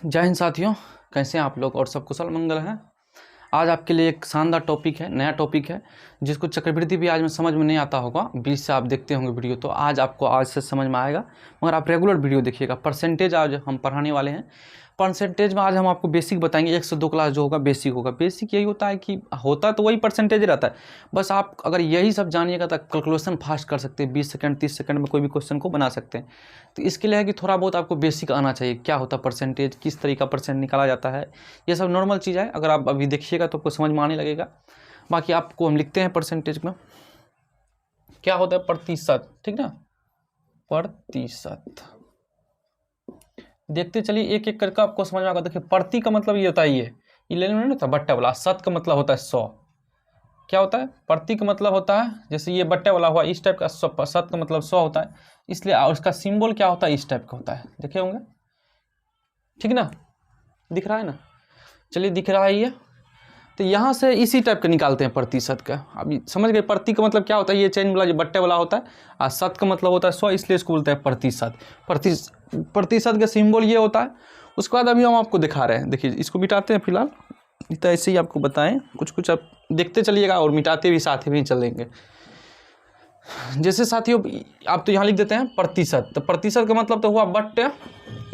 जय हिंद साथियों, कैसे हैं आप लोग और सब कुशल मंगल हैं। आज आपके लिए एक शानदार टॉपिक है, नया टॉपिक है जिसको चक्रवृद्धि भी आज में समझ में नहीं आता होगा। 20 से आप देखते होंगे वीडियो, तो आज आपको आज से समझ में आएगा, मगर आप रेगुलर वीडियो देखिएगा। परसेंटेज आज हम पढ़ाने वाले हैं। परसेंटेज में आज हम आपको बेसिक बताएंगे। 1 से 2 क्लास जो होगा बेसिक होगा। बेसिक यही होता है कि होता तो वही परसेंटेज रहता है, बस आप अगर यही सब जानिएगा तो कैलकुलेशन फास्ट कर सकते हैं। 20 सेकंड 30 सेकंड में कोई भी क्वेश्चन को बना सकते हैं। तो इसके लिए है कि थोड़ा बहुत आपको बेसिक आना चाहिए। क्या होता है परसेंटेज, किस तरीका परसेंट निकाला जाता है, ये सब नॉर्मल चीज़ है। अगर आप अभी देखिएगा तो आपको समझ में आने लगेगा। बाकी आपको हम लिखते हैं परसेंटेज में क्या होता है प्रतिशत, ठीक ना। प्रतिशत देखते चलिए एक एक करके आपको समझ में आएगा। देखिए प्रति का मतलब ये होता है, ये ले लेना था बट्टा वाला। शत का मतलब होता है 100। क्या होता है प्रति का मतलब होता है, जैसे ये बट्टे वाला हुआ इस टाइप का। शत का मतलब 100 होता है, इसलिए उसका सिंबल क्या होता है, इस टाइप का होता है। देखे होंगे, ठीक ना, दिख रहा है ना। चलिए दिख रहा है ये, तो यहाँ से इसी टाइप का निकालते हैं प्रतिशत का। अभी समझ गए प्रति का मतलब क्या होता है, ये चेन वाला जो बट्टे वाला होता है। और शत का मतलब होता है 100, इसलिए इसको बोलते हैं प्रतिशत। प्रतिशत का सिंबल ये होता है। उसके बाद अभी हम आपको दिखा रहे हैं। देखिए इसको मिटाते हैं फिलहाल, तो ऐसे ही आपको बताएं। कुछ कुछ आप देखते चलिएगा और मिटाते भी साथ में ही चलेंगे। जैसे साथियों आप तो यहाँ लिख देते हैं प्रतिशत। तो प्रतिशत का मतलब तो हुआ बट्टे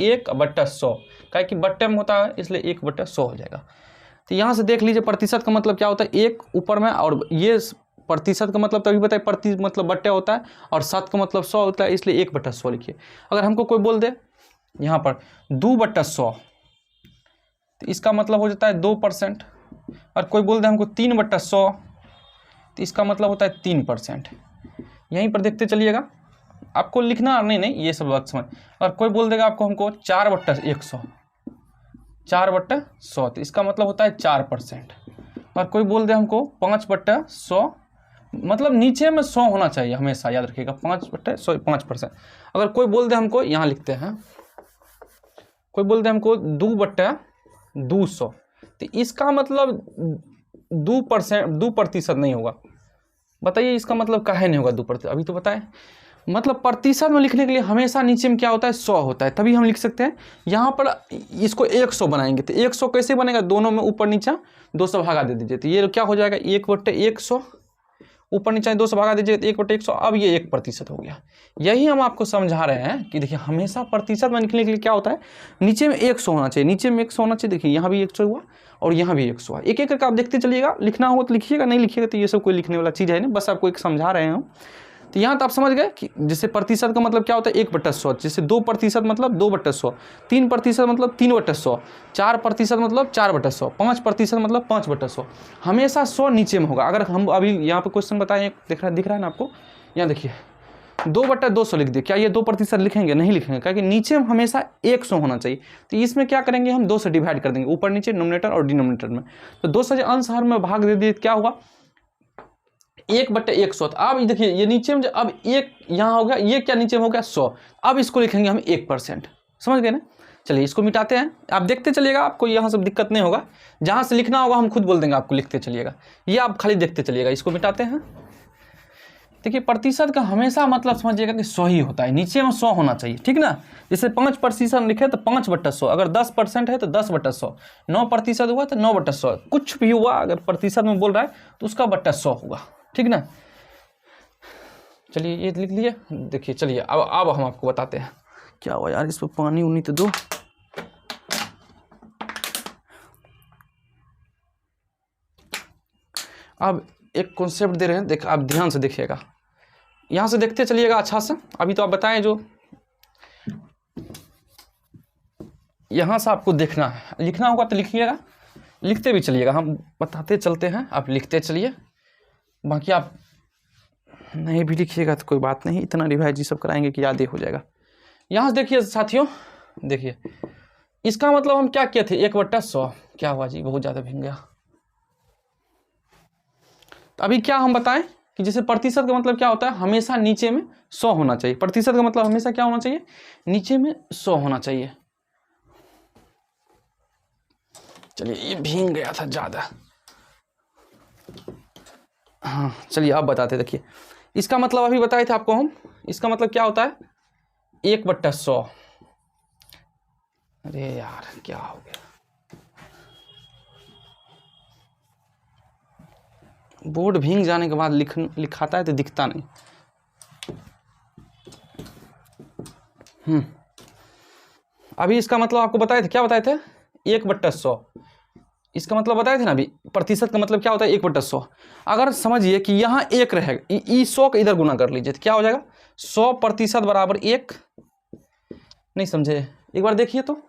1/100। क्या कि बट्टे में होता है इसलिए 1/100 हो जाएगा। तो यहाँ से देख लीजिए प्रतिशत का मतलब क्या होता है, 1 ऊपर में, और ये प्रतिशत का मतलब तभी बताए प्रति मतलब बट्टे होता है, और शत का मतलब 100 होता है, इसलिए 1/100 लिखिए। अगर हमको कोई बोल दे यहाँ पर 2/100, तो इसका मतलब हो जाता है 2%। और कोई बोल दे हमको 3/100, तो इसका मतलब होता है 3%। यहीं पर देखते चलिएगा, आपको लिखना नहीं ये सब बात समझ। और कोई बोल देगा आपको हमको 4/100, 4/100, तो इसका मतलब होता है 4%। और कोई बोल दे हमको 5/100, मतलब नीचे में 100 होना चाहिए हमेशा, याद रखिएगा 5/100 5%। अगर कोई बोल दे हमको, यहाँ लिखते हैं, कोई बोल दे हमको 2/200, तो इसका मतलब 2% नहीं होगा। बताइए इसका मतलब काहे नहीं होगा 2%, अभी तो बताएं। मतलब प्रतिशत में लिखने के लिए हमेशा नीचे में क्या होता है, 100 होता है, तभी हम लिख सकते हैं। यहाँ पर इसको 100 बनाएंगे, तो 100 कैसे बनेगा, दोनों में ऊपर नीचा 200 भागा दे दीजिए, तो ये क्या हो जाएगा 1/100। ऊपर नीचे 200 भागा दीजिए, 1/100। अब ये 1% हो गया। यही हम आपको समझा रहे हैं कि देखिए हमेशा प्रतिशत में लिखने के लिए क्या होता है, नीचे में 100 होना चाहिए, नीचे में 100 होना चाहिए। देखिए यहाँ भी 100 हुआ और यहाँ भी 100 हुआ। एक एक करके आप देखते चलिएगा। लिखना होगा तो लिखिएगा, नहीं लिखिएगा तो ये सब कोई लिखने वाला चीज़ है नहीं, बस आपको एक समझा रहे हैं। तो यहाँ तो आप समझ गए कि जैसे प्रतिशत का मतलब क्या होता है 1/100, जैसे 2% मतलब 2/100, 3% मतलब 3/100, 4% मतलब 4/100, 5% मतलब 5/100। हमेशा 100 नीचे में होगा। अगर हम अभी यहाँ पे क्वेश्चन बताएं, दिख रहा है ना आपको, यहाँ देखिए 2/200 लिख दिए। क्या ये 2% लिखेंगे? नहीं लिखेंगे, क्योंकि नीचे में हमेशा 100 होना चाहिए। तो इसमें क्या करेंगे हम, 2 से डिवाइड कर देंगे, ऊपर नीचे नोमिनेटर और डिनोमिनेटर में। तो 2 से अंश हर में भाग दे दिए, क्या हुआ 1/100। अब देखिए ये नीचे में अब 1 यहाँ हो गया, ये क्या नीचे में हो गया 100। अब इसको लिखेंगे हम 1%। समझ गए ना। चलिए इसको मिटाते हैं, आप देखते चलिएगा, आपको यहाँ सब दिक्कत नहीं होगा। जहाँ से लिखना होगा हम खुद बोल देंगे आपको, लिखते चलिएगा, ये आप खाली देखते चलिएगा। इसको मिटाते हैं। देखिए प्रतिशत का हमेशा मतलब समझिएगा कि 100 ही होता है, नीचे में 100 होना चाहिए, ठीक ना। जैसे 5% लिखे तो 5/100, अगर 10% है तो 10/100, 9% हुआ तो 9/100, कुछ भी हुआ अगर प्रतिशत में बोल रहा है तो उसका बट्टा 100 होगा, ठीक ना। चलिए ये लिख लिए। देखिए चलिए अब हम आपको बताते हैं क्या हुआ यार, इसमें पानी उनी तो दो। अब एक कॉन्सेप्ट दे रहे हैं, देख आप ध्यान से देखिएगा, यहाँ से देखते चलिएगा अच्छा से। अभी तो आप बताएं, जो यहाँ से आपको देखना है, लिखना होगा तो लिखिएगा, लिखते भी चलिएगा, हम बताते चलते हैं, आप लिखते चलिए। बाकी आप नहीं भी लिखिएगा तो कोई बात नहीं, इतना रिवाइज ये सब कराएंगे कि याद ही हो जाएगा। यहाँ से देखिए साथियों, देखिए इसका मतलब हम क्या किए थे, 1/100। क्या हुआ जी, बहुत ज़्यादा भीग गया। तो अभी क्या हम बताएं कि जैसे प्रतिशत का मतलब क्या होता है, हमेशा नीचे में 100 होना चाहिए। प्रतिशत का मतलब हमेशा क्या होना चाहिए, नीचे में 100 होना चाहिए। चलिए ये भीग गया था ज़्यादा। हाँ चलिए अब बताते, देखिए इसका मतलब अभी बताए थे आपको हम। इसका मतलब क्या होता है 1/100। अरे यार क्या हो गया, बोर्ड भींग जाने के बाद लिखाता है तो दिखता नहीं। अभी इसका मतलब आपको बताए थे, क्या बताए थे, 1/100। इसका मतलब बताए थे ना अभी, प्रतिशत का मतलब क्या होता है 1/100। अगर समझिए कि यहाँ 1 रहेगा, 100 का इधर गुना कर लीजिए तो क्या हो जाएगा, 100% बराबर 1। नहीं समझे, एक बार देखिए तो।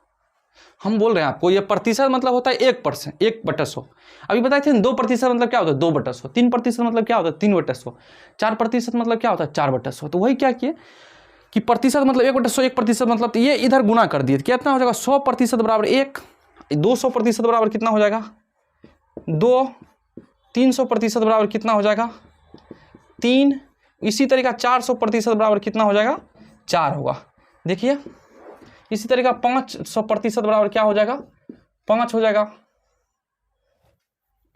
हम बोल रहे हैं आपको ये प्रतिशत मतलब होता है 1%, 1/100। अभी बताए थे 2% मतलब क्या होता है 2/100, 3% मतलब क्या होता है 3/100, 4% मतलब क्या होता है 4/100। तो वही क्या किए कि प्रतिशत मतलब 1/100, 1% मतलब, तो ये इधर गुना कर दिए, कितना हो जाएगा 100% बराबर 1, 200% बराबर कितना हो जाएगा 2, 300% बराबर कितना हो जाएगा 3, इसी तरीका 400% बराबर कितना हो जाएगा 4 होगा। देखिए इसी तरीका 500% बराबर क्या हो जाएगा 5 हो जाएगा,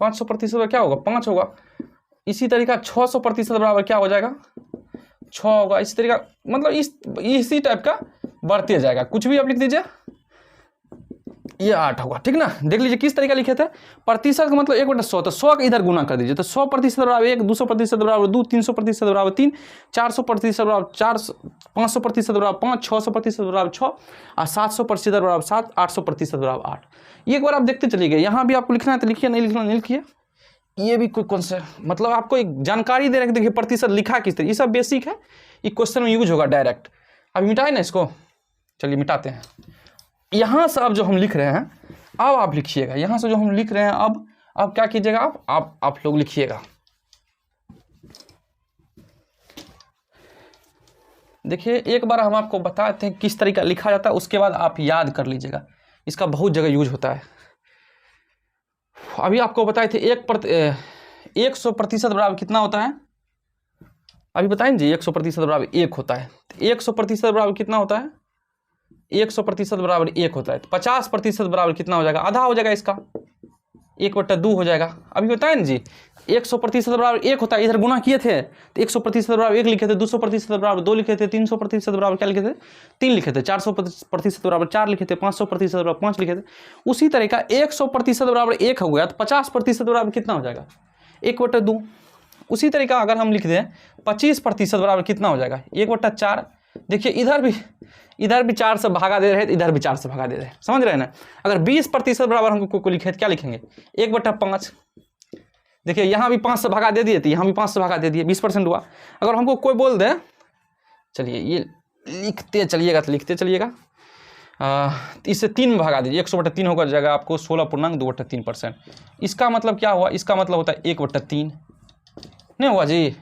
500% क्या होगा 5 होगा। इसी तरीका 600% बराबर क्या हो जाएगा 6 होगा। इसी तरीका मतलब इसी टाइप का बढ़ते जाएगा। कुछ भी आप लिख दीजिए, ये 8 होगा, ठीक ना। देख लीजिए किस तरीका लिखे थे, प्रतिशत का मतलब 1/100, तो 100 का इधर गुना कर दीजिए, तो 100% बराबर 1, 200% बराबर 2, 300% बराबर 3, 400% बराबर 4, 500% बराबर 5, 600% बराबर 6, और 700% बराबर 7, 800% बराबर 8। ये एक बार आप देखते चलिए, यहाँ भी आपको लिखना है तो लिखिए, नहीं लिखना नहीं लिखिए। ये भी कोई कौन सा मतलब आपको एक जानकारी दे रहे हैं, देखिए प्रतिशत लिखा किस तरह, ये सब बेसिक है, ये क्वेश्चन में यूज होगा डायरेक्ट। अभी मिटाए ना इसको, चलिए मिटाते हैं। यहाँ से अब जो हम लिख रहे हैं, अब आप लिखिएगा, यहाँ से जो हम लिख रहे हैं अब क्या कीजिएगा आप लोग लिखिएगा। देखिए एक बार हम आपको बताते हैं किस तरीका लिखा जाता है, उसके बाद आप याद कर लीजिएगा, इसका बहुत जगह यूज होता है। अभी आपको बताए थे 100% बराबर कितना होता है, अभी बताएं जी 100% बराबर 1 होता है। 100% बराबर कितना होता है, 100% बराबर 1 होता है। तो 50% बराबर कितना हो जाएगा, आधा हो जाएगा इसका, 1/2 हो जाएगा। अभी बताएं ना जी 100% बराबर 1 होता है, इधर गुना किए थे तो 100% बराबर 1 लिखे थे, 200% बराबर 2 लिखे थे, 300% बराबर क्या लिखे थे 3 लिखे थे, 400% बराबर 4 लिखे थे, 500% बराबर 5 लिखे थे। उसी तरह का 100% बराबर 1 हो गया तो 50% बराबर कितना हो जाएगा 1/2। उसी तरीका अगर हम लिख दें 25% बराबर कितना हो जाएगा 1/4। देखिए इधर भी 4 से भागा दे रहे हैं, इधर भी 4 से भागा दे रहे हैं, समझ रहे हैं ना। अगर 20% बराबर हमको को लिखे तो क्या लिखेंगे 1/5। देखिए यहाँ भी 5 से भागा दे दिए, तो यहाँ भी 5 से भागा दे दिए, 20% हुआ। अगर हमको कोई बोल दे, चलिए ये लिखते चलिएगा तो लिखते चलिएगा, इससे 3 में भगा दीजिए, 100/3 होकर जाएगा आपको 16.2/3%। इसका मतलब क्या हुआ, इसका मतलब होता है 1/3 नहीं हुआ जी।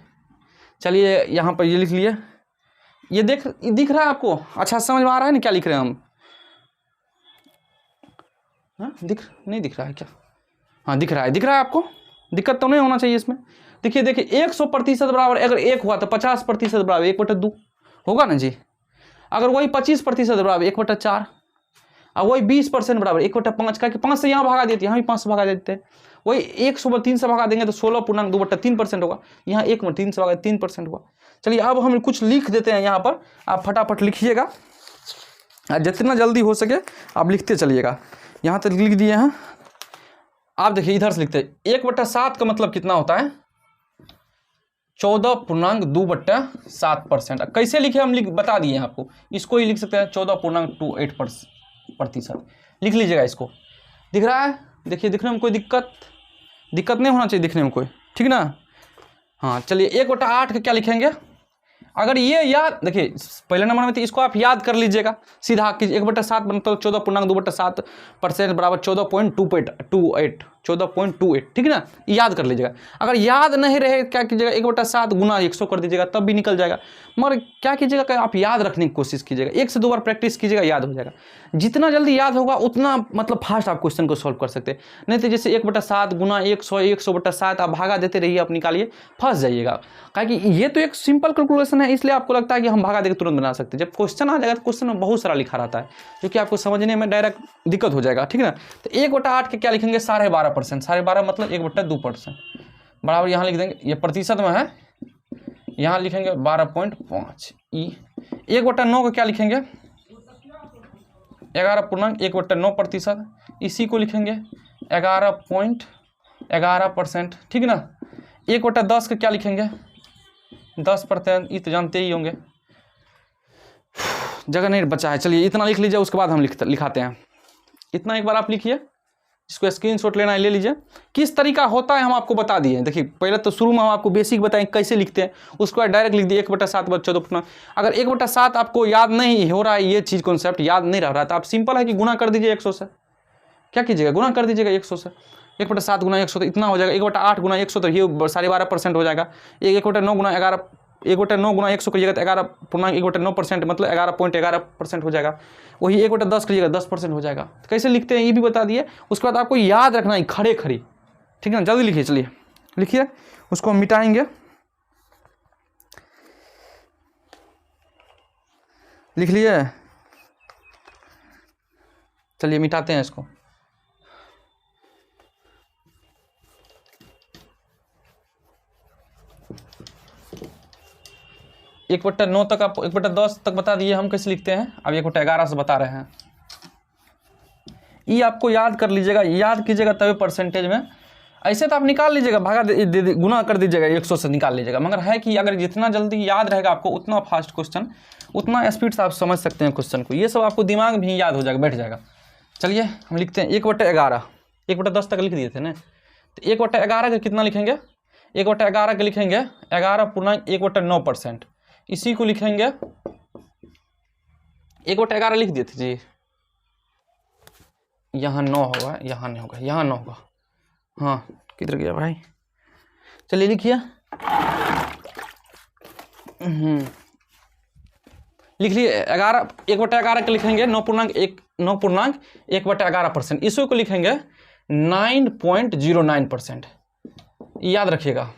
चलिए यहाँ पर ये लिख लिए, ये दिख रहा है आपको, अच्छा समझ में आ रहा है ना क्या लिख रहे हैं हम, हाँ नहीं दिख रहा है क्या, हाँ दिख रहा है आपको, दिक्कत तो नहीं होना चाहिए इसमें। देखिए 100% बराबर अगर 1 हुआ तो 50% बराबर 1/2 होगा ना जी। अगर वही 25% बराबर 1/4, और वही 20% बराबर 1/5 का, 5 से यहाँ भागा देते, यहाँ भी 5 से भागा देते हैं। वही 100/3 से भागा देंगे तो 16.2/3% होगा, यहाँ 1/3 से भागा 3% हुआ। चलिए अब हम कुछ लिख देते हैं यहाँ पर, आप फटाफट लिखिएगा, जितना जल्दी हो सके आप लिखते चलिएगा। यहाँ तक लिख दिए हैं, आप देखिए इधर से लिखते हैं 1/7 का मतलब कितना होता है 14.2/7%। कैसे लिखे हम बता दिए हैं आपको, इसको ही लिख सकते हैं 14.28%। लिख लीजिएगा इसको, दिख रहा है, देखिए दिखने में कोई दिक्कत नहीं होना चाहिए दिखने में कोई, ठीक ना। हाँ चलिए 1/8 का क्या लिखेंगे, अगर ये याद देखिए पहले नंबर में तो इसको आप याद कर लीजिएगा सीधा कीजिए, 1/7 मतलब 14.2/7% बराबर 14.28, ठीक है ना, याद कर लीजिएगा। अगर याद नहीं रहे क्या कीजिएगा 1/7 गुना 100 कर दीजिएगा, तब भी निकल जाएगा। मगर क्या कीजिएगा कि आप याद रखने की कोशिश कीजिएगा, 1 से 2 बार प्रैक्टिस कीजिएगा, याद हो जाएगा। जितना जल्दी याद होगा उतना मतलब फास्ट आप क्वेश्चन को सॉल्व कर सकते हैं। नहीं तो जैसे 1/7 गुना 100, 100/7 आप भागा देते रहिए, आप निकालिए फंस जाइएगा। कि ये तो एक सिंपल कैलकुलेशन है, इसलिए आपको लगता है कि हम भागा देकर तुरंत बना सकते हैं। जब क्वेश्चन आ जाएगा तो क्वेश्चन में बहुत सारा लिखा रहता है, जो कि आपको समझने में डायरेक्ट दिक्कत हो जाएगा, ठीक है ना। तो 1/8 के क्या लिखेंगे 12.5%, 12.5 मतलब 1/2% बराबर, यहाँ लिख देंगे, ये प्रतिशत में है, यहाँ लिखेंगे 12.5। 1/9 को क्या लिखेंगे 11.1/9%, इसी को लिखेंगे 11.11%, ठीक ना। 1/10 का क्या लिखेंगे 10%, ये तो जानते ही होंगे, जगह नहीं बचा है। चलिए इतना लिख लीजिए, उसके बाद हम लिखाते हैं। इतना एक बार आप लिखिए, इसको स्क्रीनशॉट लेना है ले लीजिए। किस तरीका होता है हम आपको बता दिए। देखिए पहले तो शुरू में हम आपको बेसिक बताएं कैसे लिखते हैं, उसके बाद डायरेक्ट लिख दिए 1/7/14। अगर 1/7 आपको याद नहीं हो रहा है, ये चीज़ कॉन्सेप्ट याद नहीं रह रहा है, तो आप सिंपल है कि गुना कर दीजिए 100 से। क्या कीजिएगा, गुना कर दीजिएगा 100 से। 1/7 गुना 100 तो इतना हो जाएगा। 1/8 गुना 100 तो ये 12.5% हो जाएगा। 1/9 गुना 11, 1/9 गुना 100 करिएगा तो 11.1/9%, मतलब 11.11% हो जाएगा। वही 1/10 करिएगा 10% हो जाएगा। तो कैसे लिखते हैं ये भी बता दिए। उसके बाद आपको याद रखना है खड़े खड़ी, ठीक है ना। जल्दी लिखिए, चलिए लिखिए, उसको हम मिटाएंगे। लिख लिए, चलिए मिटाते हैं इसको। एक बट्टा 9 तक आप 1/10 तक बता दिए हम कैसे लिखते हैं। अब 1/11 से बता रहे हैं। ये आपको याद कर लीजिएगा, याद कीजिएगा तभी परसेंटेज में। ऐसे तो आप निकाल लीजिएगा, गुना कर दीजिएगा 100 से निकाल लीजिएगा। मगर है कि अगर जितना जल्दी याद रहेगा आपको उतना फास्ट क्वेश्चन, उतना स्पीड से आप समझ सकते हैं क्वेश्चन को। ये सब आपको दिमाग में ही याद हो जाएगा, बैठ जाएगा। चलिए हम लिखते हैं 1/11। 1/10 तक लिख दिए थे ना, तो 1/11 का कितना लिखेंगे। 1/11 के लिखेंगे 11.1/9%, इसी को लिखेंगे 1/11 लिख दिए थे जी। यहाँ 9 होगा, यहाँ नहीं होगा, यहाँ 9 होगा। हाँ किधर गया भाई, चलिए लिखिए। लिख लिए 11, 1/11 के लिखेंगे 9.1/11%, इसी को लिखेंगे 9.09%, याद रखिएगा।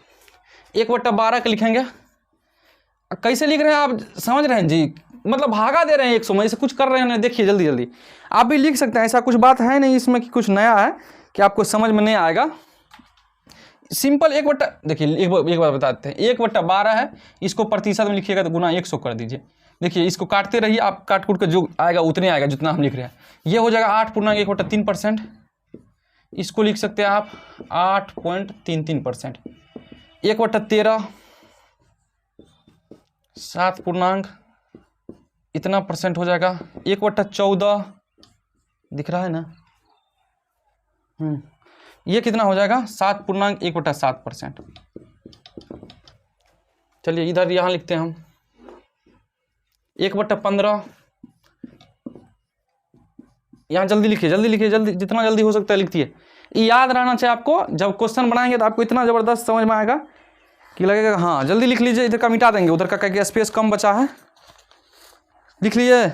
1/12 के लिखेंगे, कैसे लिख रहे हैं आप समझ रहे हैं जी, मतलब भागा दे रहे हैं 100 में, ऐसे कुछ कर रहे हैं ना। देखिए जल्दी जल्दी आप भी लिख सकते हैं, ऐसा कुछ बात है नहीं इसमें कि कुछ नया है कि आपको समझ में नहीं आएगा। सिंपल देखिए एक बार बताते हैं। 1/12 है, इसको प्रतिशत में लिखिएगा तो गुना 100 कर दीजिए। देखिए इसको काटते रहिए आप, काट कूट कर जो आएगा उतने आएगा जितना हम लिख रहे हैं। ये हो जाएगा 8.1/3%, इसको लिख सकते हैं आप 8.33%। 1/13 7 इतना परसेंट हो जाएगा। 1/14 दिख रहा है ना, ये कितना हो जाएगा 7.1/7%। चलिए इधर यहाँ लिखते हैं हम 1/15। यहाँ जल्दी लिखिए, जल्दी लिखिए, जल्दी जितना जल्दी हो सकता है लिखिए। याद रहना चाहिए आपको, जब क्वेश्चन बनाएंगे तो आपको इतना ज़बरदस्त समझ में आएगा कि लगेगा हाँ जल्दी लिख लीजिए। इधर का मिटा देंगे, उधर का क्या स्पेस कम बचा है, लिख लीजिए।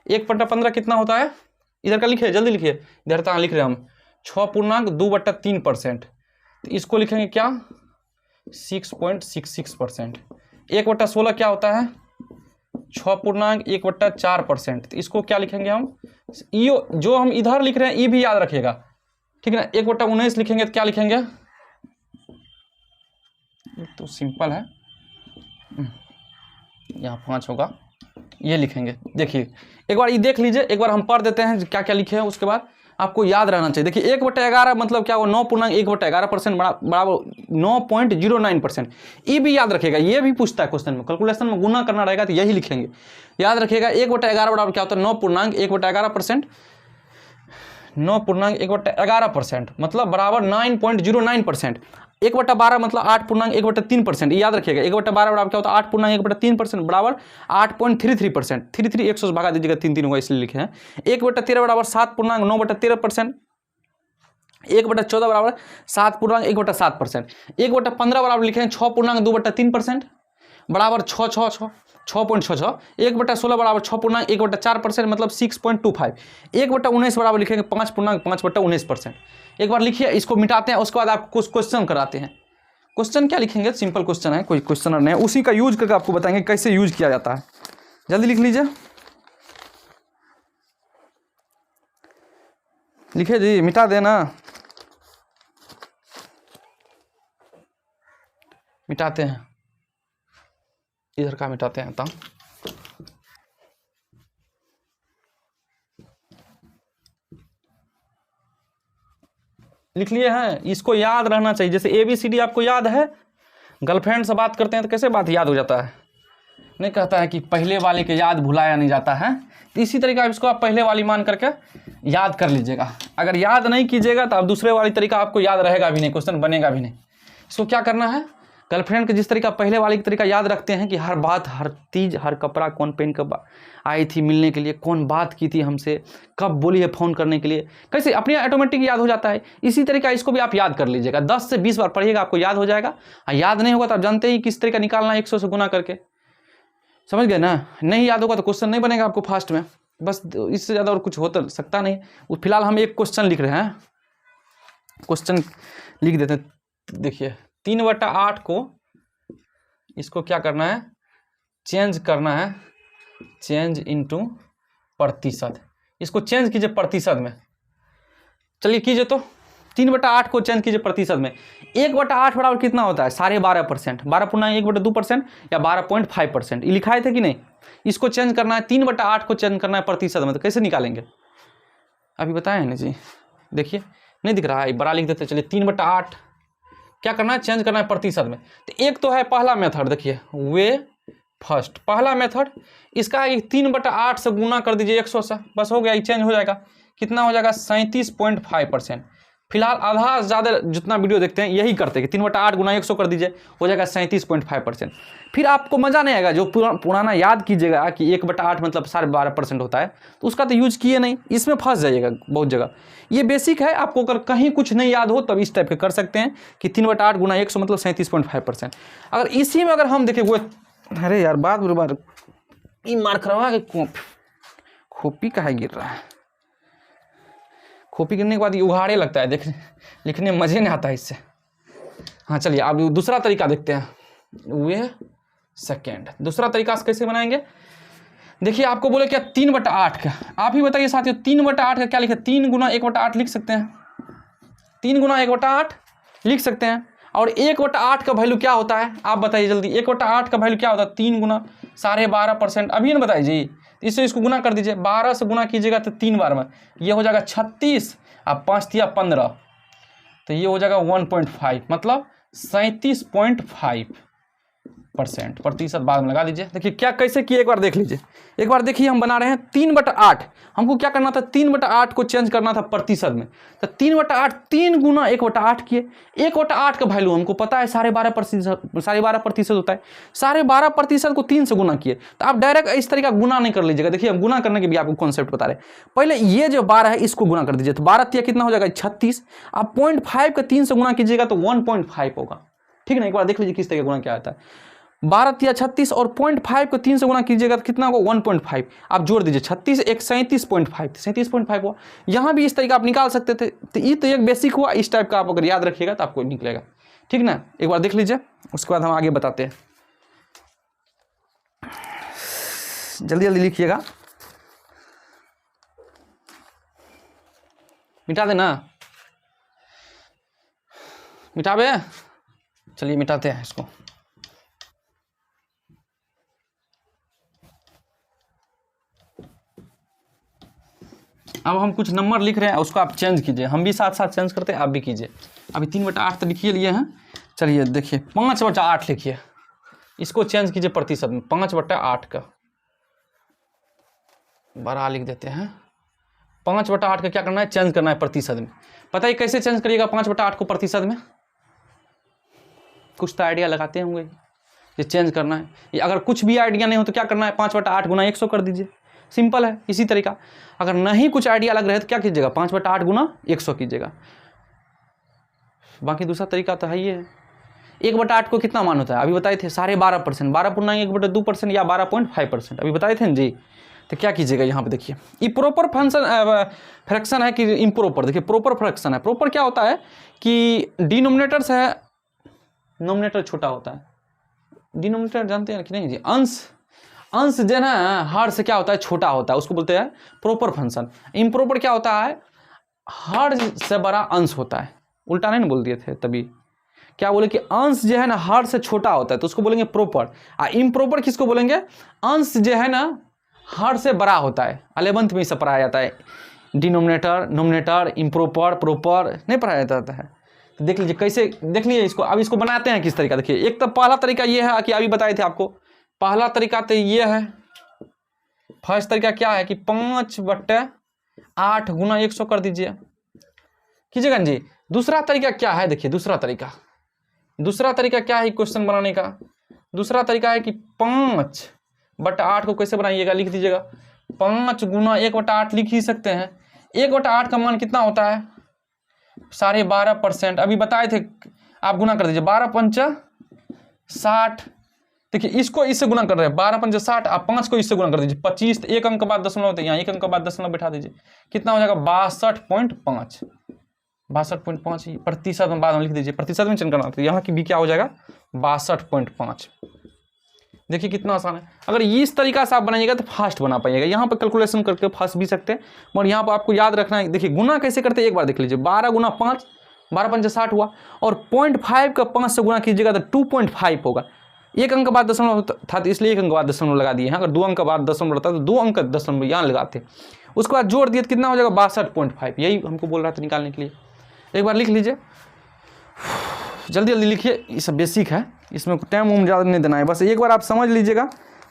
1/15 कितना होता है, इधर का लिखिए, जल्दी लिखिए। इधर तक लिख रहे हैं हम 6.2/3%, तो इसको लिखेंगे क्या 6.66%। 1/16 क्या होता है 6.1/4%, तो इसको क्या लिखेंगे हम, ये जो हम इधर लिख रहे हैं ये भी याद रखिएगा, ठीक है ना। 1/19 लिखेंगे तो क्या लिखेंगे, तो सिंपल है, यहाँ 5 होगा, ये लिखेंगे। देखिए एक बार ये देख लीजिए, एक बार हम पढ़ देते हैं क्या क्या लिखे हैं, उसके बाद आपको याद रहना चाहिए। देखिए 1/11 मतलब क्या, वो 9.1/11% बराबर 9.09%। ये भी याद रखिएगा, ये भी पूछता है क्वेश्चन में, कैलकुलेशन में गुना करना रहेगा तो यही लिखेंगे। याद रखिएगा 1/11 बराबर क्या होता है 9.1/11%। 9.1/11% मतलब बराबर 9.09%। 1/12 मतलब 8.1/3%, याद रखिएगा। 1/12 बराबर क्या होता है 8.1/3% बराबर 8.33%। 33 100 से भागा दीजिएगा, 3 होगा इसलिए लिखे हैं। 1/13 बराबर 7.9/13%। 1/14 बराबर 7.1/7%। 1/15 बराबर लिखे हैं 6.2/3% बराबर 6.66। 1/16 बराबर 6.1/4% मतलब 6.25। 1/19 बराबर लिखेंगे 5.5/19%। एक बार लिखिए, इसको मिटाते हैं, उसके बाद आपको कुछ क्वेश्चन कराते हैं। क्वेश्चन क्या लिखेंगे, सिंपल क्वेश्चन है, कोई क्वेश्चन नहीं है, उसी का यूज करके आपको बताएंगे कैसे यूज किया जाता है। जल्दी लिख लीजिए, लिखिए जी, मिटा देना, मिटाते हैं, इधर का मिटाते हैं। लिख लिए हैं, इसको याद रहना चाहिए। जैसे ABCD आपको याद है, गर्लफ्रेंड से बात करते हैं तो कैसे बात याद हो जाता है, नहीं कहता है कि पहले वाले के याद भुलाया नहीं जाता है। तो इसी तरीका इसको आप पहले वाली मान करके याद कर लीजिएगा। अगर याद नहीं कीजिएगा तो आप दूसरे वाली तरीका आपको याद रहेगा भी नहीं, क्वेश्चन बनेगा भी नहीं। इसको क्या करना है, गर्लफ्रेंड के जिस तरीका पहले वाली तरीका याद रखते हैं कि हर बात, हर चीज़, हर कपड़ा कौन पहन कर आई थी मिलने के लिए, कौन बात की थी हमसे, कब बोली है फ़ोन करने के लिए, कैसे अपने ऑटोमेटिक याद हो जाता है। इसी तरीका इसको भी आप याद कर लीजिएगा। 10 से 20 बार पढ़िएगा, आपको याद हो जाएगा। याद नहीं होगा तो आप जानते ही किस तरीका निकालना है, 100 से गुना करके, समझ गए ना। नहीं याद होगा तो क्वेश्चन नहीं बनेगा आपको फास्ट में, बस इससे ज़्यादा और कुछ हो तो सकता नहीं। फिलहाल हम एक क्वेश्चन लिख रहे हैं, क्वेश्चन लिख देते हैं। देखिए 3/8 को इसको क्या करना है, चेंज करना है, चेंज इनटू प्रतिशत। इसको चेंज कीजिए प्रतिशत में, चलिए कीजिए। तो 3/8 को चेंज कीजिए प्रतिशत में। 1/8 बराबर कितना होता है, 12.5%, 12.1/2% या 12.5%, ये लिखाए थे कि नहीं। इसको चेंज करना है, 3/8 को चेंज करना है प्रतिशत में, तो कैसे निकालेंगे अभी बताए हैं ना जी। देखिए नहीं दिख रहा है, बड़ा लिख देते। चलिए 3/8 क्या करना है, चेंज करना है प्रतिशत में। तो एक तो है पहला मेथड, देखिए वे फर्स्ट पहला मेथड, इसका 3/8 से गुना कर दीजिए 100 से, बस हो गया, ये चेंज हो जाएगा। कितना हो जाएगा, 37.5%। फिलहाल आधा ज़्यादा जितना वीडियो देखते हैं यही करते हैं कि 3/8 गुना 100 कर दीजिए, हो जाएगा 37.5%। फिर आपको मज़ा नहीं आएगा, जो पुराना याद कीजिएगा कि 1/8 मतलब 12.5% होता है, तो उसका तो यूज किए नहीं, इसमें फंस जाइएगा बहुत जगह। ये बेसिक है, आपको अगर कहीं कुछ नहीं याद हो तब इस टाइप के कर सकते हैं कि 3/8 गुना 100 मतलब 37.5%। अगर इसी में अगर हम देखें वो, अरे यार बात बर्बाद, मार करवा के खोपी कहाँ गिर रहा है, खोपी गिरने के बाद ये उघाड़े लगता है, देखने लिखने में मज़े नहीं आता है इससे। हाँ चलिए अब दूसरा तरीका देखते हैं, वे सेकेंड। दूसरा तरीका कैसे बनाएंगे, देखिए आपको बोले क्या 3/8 का, आप ही बताइए साथियों 3/8 का क्या लिखे, 3 गुना 1/8 लिख सकते हैं, 3 गुना 1/8 लिख सकते हैं। और 1/8 का वैल्यू क्या होता है आप बताइए जल्दी, 1/8 का वैल्यू क्या होता है, 3 गुना 12.5%। अभी ना बताइए जी, इससे इसको गुना कर दीजिए, 12 से गुना कीजिएगा तो 3 बार में ये हो जाएगा 36, अब 5 या 15, तो ये हो जाएगा 1.5 मतलब 37.5% प्रतिशत बाद में लगा दीजिए। देखिए क्या कैसे किए, एक बार देख लीजिए, एक बार देखिए हम बना रहे हैं 3/8, हमको क्या करना था, 3/8 को चेंज करना था प्रतिशत में। तो 3/8 3 गुना 1/8 किए, 1/8 का वैल्यू हमको पता है 12.5% होता है, 12.5% को 3 से गुना किए। तो आप डायरेक्ट इस तरीका गुना नहीं कर लीजिएगा। देखिए हम गुना करने के भी आपको कॉन्सेप्ट बता रहे हैं। पहले ये जो 12 है इसको गुना कर दीजिए, तो 12 कितना हो जाएगा 36, आप 0.5 का 3 से गुना कीजिएगा तो 1.5 होगा, ठीक है ना। एक बार देख लीजिए किस तरह का गुना क्या आता है, 12 36 और 0.5 को 3 से गुना कीजिएगा तो कितना होगा 1.5, आप जोड़ दीजिए 36 एक 37.5 हुआ। यहाँ भी इस तरीका आप निकाल सकते थे। तो ये तो एक बेसिक हुआ, इस टाइप का आप अगर याद रखिएगा तो आपको निकलेगा, ठीक ना। एक बार देख लीजिए, उसके बाद हम आगे बताते हैं। जल्दी जल्दी लिखिएगा, मिटा देना, मिटाबे, चलिए मिटाते हैं इसको। अब हम कुछ नंबर लिख रहे हैं, उसको आप चेंज कीजिए, हम भी साथ साथ चेंज करते हैं, आप भी कीजिए। अभी 3/8 तो लिखिए लिए हैं, चलिए देखिए 5/8 लिखिए, इसको चेंज कीजिए प्रतिशत में। 5/8 का बड़ा लिख देते हैं, 5/8 का क्या करना है, चेंज करना है प्रतिशत में। पता है कैसे चेंज करिएगा 5/8 को प्रतिशत में, कुछ तो आइडिया लगाते होंगे ये चेंज करना है। ये अगर कुछ भी आइडिया नहीं हो तो क्या करना है, 5/8 गुना 100 कर दीजिए, सिंपल है। इसी तरीका अगर नहीं कुछ आइडिया लग रहा है तो क्या कीजिएगा, 5/8 गुना 100 कीजिएगा। बाकी दूसरा तरीका तो है ही है। 1/8 को कितना मान होता है अभी बताए थे, 12.5%, 12.1/2% या 12.5%, अभी बताए थे ना जी। तो क्या कीजिएगा यहाँ पे देखिए, ये प्रॉपर फ्रैक्शन है कि इम्प्रॉपर। देखिए प्रॉपर फ्रैक्शन है, प्रॉपर क्या होता है कि डिनोमिनेटर से है, नोमिनेटर छोटा होता है। डिनोमिनेटर जानते हैं कि नहीं जी, अंश जो है ना हर से क्या होता है, छोटा होता है, उसको बोलते हैं प्रॉपर फंक्शन। इम्प्रॉपर क्या होता है, हर से बड़ा अंश होता है। उल्टा नहीं ना बोल दिए थे तभी, क्या बोले कि अंश जो है ना हर से छोटा होता है तो उसको बोलेंगे प्रॉपर। इम्प्रॉपर किसको बोलेंगे, अंश जो है ना हर से बड़ा होता है। 11th में इसे पढ़ाया जाता है, डिनोमिनेटर, नोमिनेटर, इम्प्रोपर, प्रोपर नहीं पढ़ाया जाता है। तो देख लीजिए कैसे, देख लीजिए इसको। अब इसको बनाते हैं किस तरीका, देखिए एक तो पहला तरीका ये है कि अभी बताए थे आपको, पहला तरीका तो ये है, फर्स्ट तरीका क्या है कि 5/8 गुना 100 कर दीजिए, कीजिएगा जी। दूसरा तरीका क्या है, देखिए दूसरा तरीका क्या है क्वेश्चन बनाने का। दूसरा तरीका है कि 5/8 को कैसे बनाइएगा, लिख दीजिएगा 5 गुना 1/8 लिख ही सकते हैं। 1/8 का मान कितना होता है, 12.5%। अभी बताए थे, आप गुना कर दीजिए, 12×5 = 60। देखिए इसको इससे गुना कर रहे हैं, 12×5 = 60, आप 5 को इससे गुना कर दीजिए 25, तो 1 अंक के बाद दशमलव होते हैं, यहाँ 1 अंक के बाद दशमलव बैठा दीजिए, कितना हो जाएगा 62.5। 62.5 प्रतिशत में बाद में लिख दीजिए, प्रतिशत में चिन्ह करना, तो यहाँ की भी क्या हो जाएगा 62.5। देखिए कितना आसान है। अगर इस तरीका से आप बनाइएगा तो फास्ट बना पाइएगा। यहाँ पर कैलकुलेशन करके फंस भी सकते हैं, मगर यहाँ पर आपको याद रखना है। देखिए गुना कैसे करते हैं एक बार देख लीजिए, 12 गुना 5, 12×5 = 60 हुआ, और 0.5 का 5 से गुना कीजिएगा तो 2.5 होगा। 1 अंक के बाद दशमलव था तो इसलिए 1 अंक के बाद दशमलव लगा दिए हैं। अगर 2 अंक के बाद दशमलव रहता तो 2 अंक दशमलव यहाँ लगाते, उसके बाद जोड़ दिए तो कितना हो जाएगा 62.5। यही हमको बोल रहा था निकालने के लिए। एक बार लिख लीजिए, जल्दी जल्दी लिखिए, ये सब बेसिक है, इसमें टाइम उम ज़्यादा नहीं देना है, बस एक बार आप समझ लीजिएगा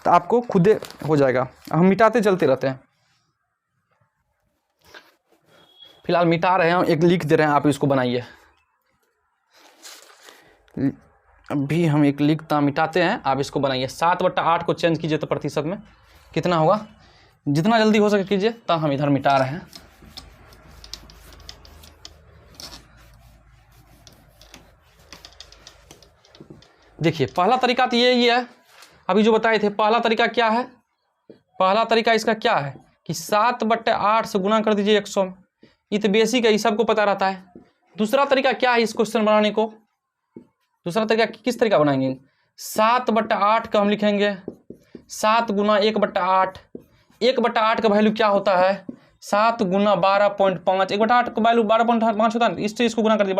तो आपको खुदे हो जाएगा। हम मिटाते चलते रहते हैं, फिलहाल मिटा रहे हैं, एक लिख दे रहे हैं, आप इसको बनाइए। अभी हम एक लिखता मिटाते हैं, आप इसको बनाइए। 7/8 को चेंज कीजिए तो प्रतिशत में कितना होगा, जितना जल्दी हो सके कीजिए। तो हम इधर मिटा रहे हैं, देखिए पहला तरीका तो यही है अभी जो बताए थे। पहला तरीका क्या है, पहला तरीका इसका क्या है कि 7/8 से गुना कर दीजिए 100 में, ये तो बेसिक है, ये सबको पता रहता है। दूसरा तरीका क्या है इस क्वेश्चन बनाने को, दूसरा तरीका किस तरीका बनाएंगे, 7/8 का हम लिखेंगे 7 गुना 1/8। 1/8 का वैल्यू क्या होता है, 7 गुना 12.5। 1/8 का वैल्यू 12.5 होता है, इससे इसको गुना कर दीजिए,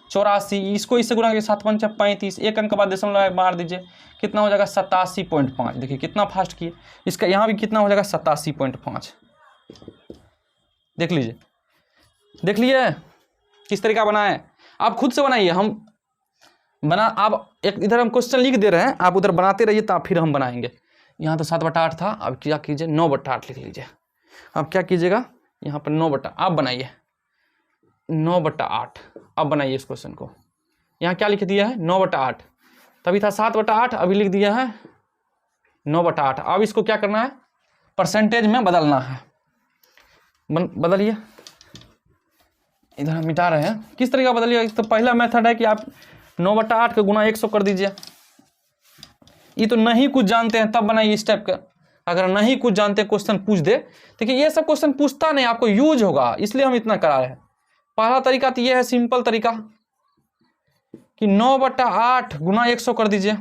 84। इसको इससे गुना करिए, 7×5 = 35। 1 अंक के बाद दशमलव मार दीजिए, कितना हो जाएगा 87.5। देखिए कितना फास्ट किए, इसका यहाँ भी कितना हो जाएगा 87.5। देख लीजिए, देख लिए किस तरीका बनाए, आप खुद से बनाइए। हम बना, आप एक इधर हम क्वेश्चन लिख दे रहे हैं, आप उधर बनाते रहिए, तो फिर हम बनाएंगे। यहाँ तो 7/8 था, अब क्या कीजिए 9/8 लिख लीजिए। अब क्या कीजिएगा, यहाँ पर 9/8 आप बनाइए, 9/8 अब बनाइए इस क्वेश्चन को। यहाँ क्या लिख दिया है 9/8, तभी था 7/8, अभी लिख दिया है 9/8। अब इसको क्या करना है, परसेंटेज में बदलना है। बदलिए, इधर हम मिटा रहे हैं, किस तरीका बदलिए। तो पहला मेथड है कि आप 9/8 का गुना 100 कर दीजिए। ये तो नहीं कुछ जानते हैं तब बनाइए इस टाइप का। अगर नहीं कुछ जानते क्वेश्चन पूछ दे, देखिए ये सब क्वेश्चन पूछता नहीं, आपको यूज होगा, इसलिए हम इतना करा रहे हैं। पहला तरीका तो ये है सिंपल तरीका कि 9/8 गुना 100 कर दीजिए।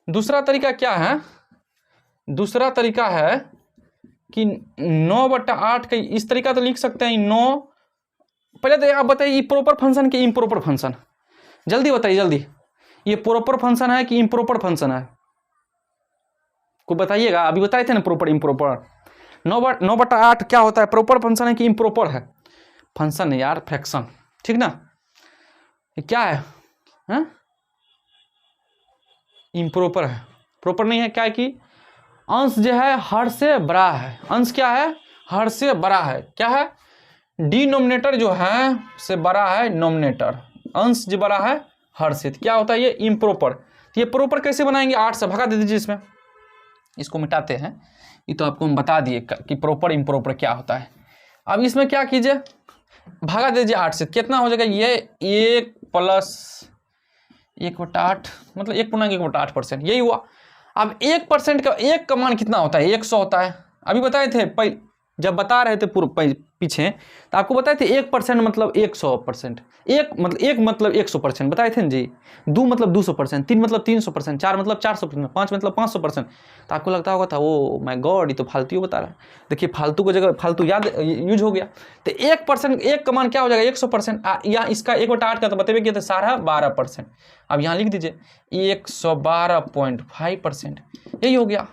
दूसरा तरीका क्या है, दूसरा तरीका है कि 9/8 का इस तरीका तो लिख सकते हैं 9। पहले तो आप बताइए ये प्रॉपर फंक्शन कि इम्प्रॉपर फंक्शन, जल्दी बताइए जल्दी, ये प्रॉपर फंक्शन है कि इम्प्रॉपर फंक्शन है, को बताइएगा। अभी बताए थे ना प्रॉपर इम्प्रॉपर। 9/8 क्या होता है, प्रॉपर फंक्शन है कि इम्प्रॉपर है, फंक्शन है यार, फ्रैक्शन, ठीक ना। ये क्या है, इम्प्रॉपर है, प्रॉपर नहीं है। क्या है कि अंश जो है हर से बड़ा है, अंश क्या है हर से बड़ा है, क्या है डिनोमिनेटर जो है से बड़ा है नोमिनेटर, अंश जो बड़ा है हर से, क्या होता है ये इम्प्रॉपर। तो ये प्रॉपर कैसे बनाएंगे, 8 से भगा दे दीजिए, इसमें इसको मिटाते हैं। ये तो आपको हम बता दिए कि प्रॉपर इम्प्रॉपर क्या होता है। अब इसमें क्या कीजिए, भागा दीजिए 8 से, कितना हो जाएगा ये 1 + 1/8 मतलब 1.1/8%, यही हुआ। अब 1% का 1 का मान कितना होता है 100 होता है। अभी बताए थे जब बता रहे थे पीछे, तो आपको बताए थे 1% मतलब 100%, 1 मतलब 100% बताए थे ना जी। 2 मतलब 200%, 3 मतलब 300%, 4 मतलब 400%, 5 मतलब 500%। तो आपको लगता होगा था ओ माय गॉड ये तो फालतू बता रहा है। देखिए फालतू को जगह फालतू याद यूज हो गया। तो 1% 1 का मान क्या हो जाएगा 100%। यहाँ इसका 1/8 का तो बतेबे किया था सारा 12%। अब यहाँ लिख दीजिए 112.5%, यही हो गया।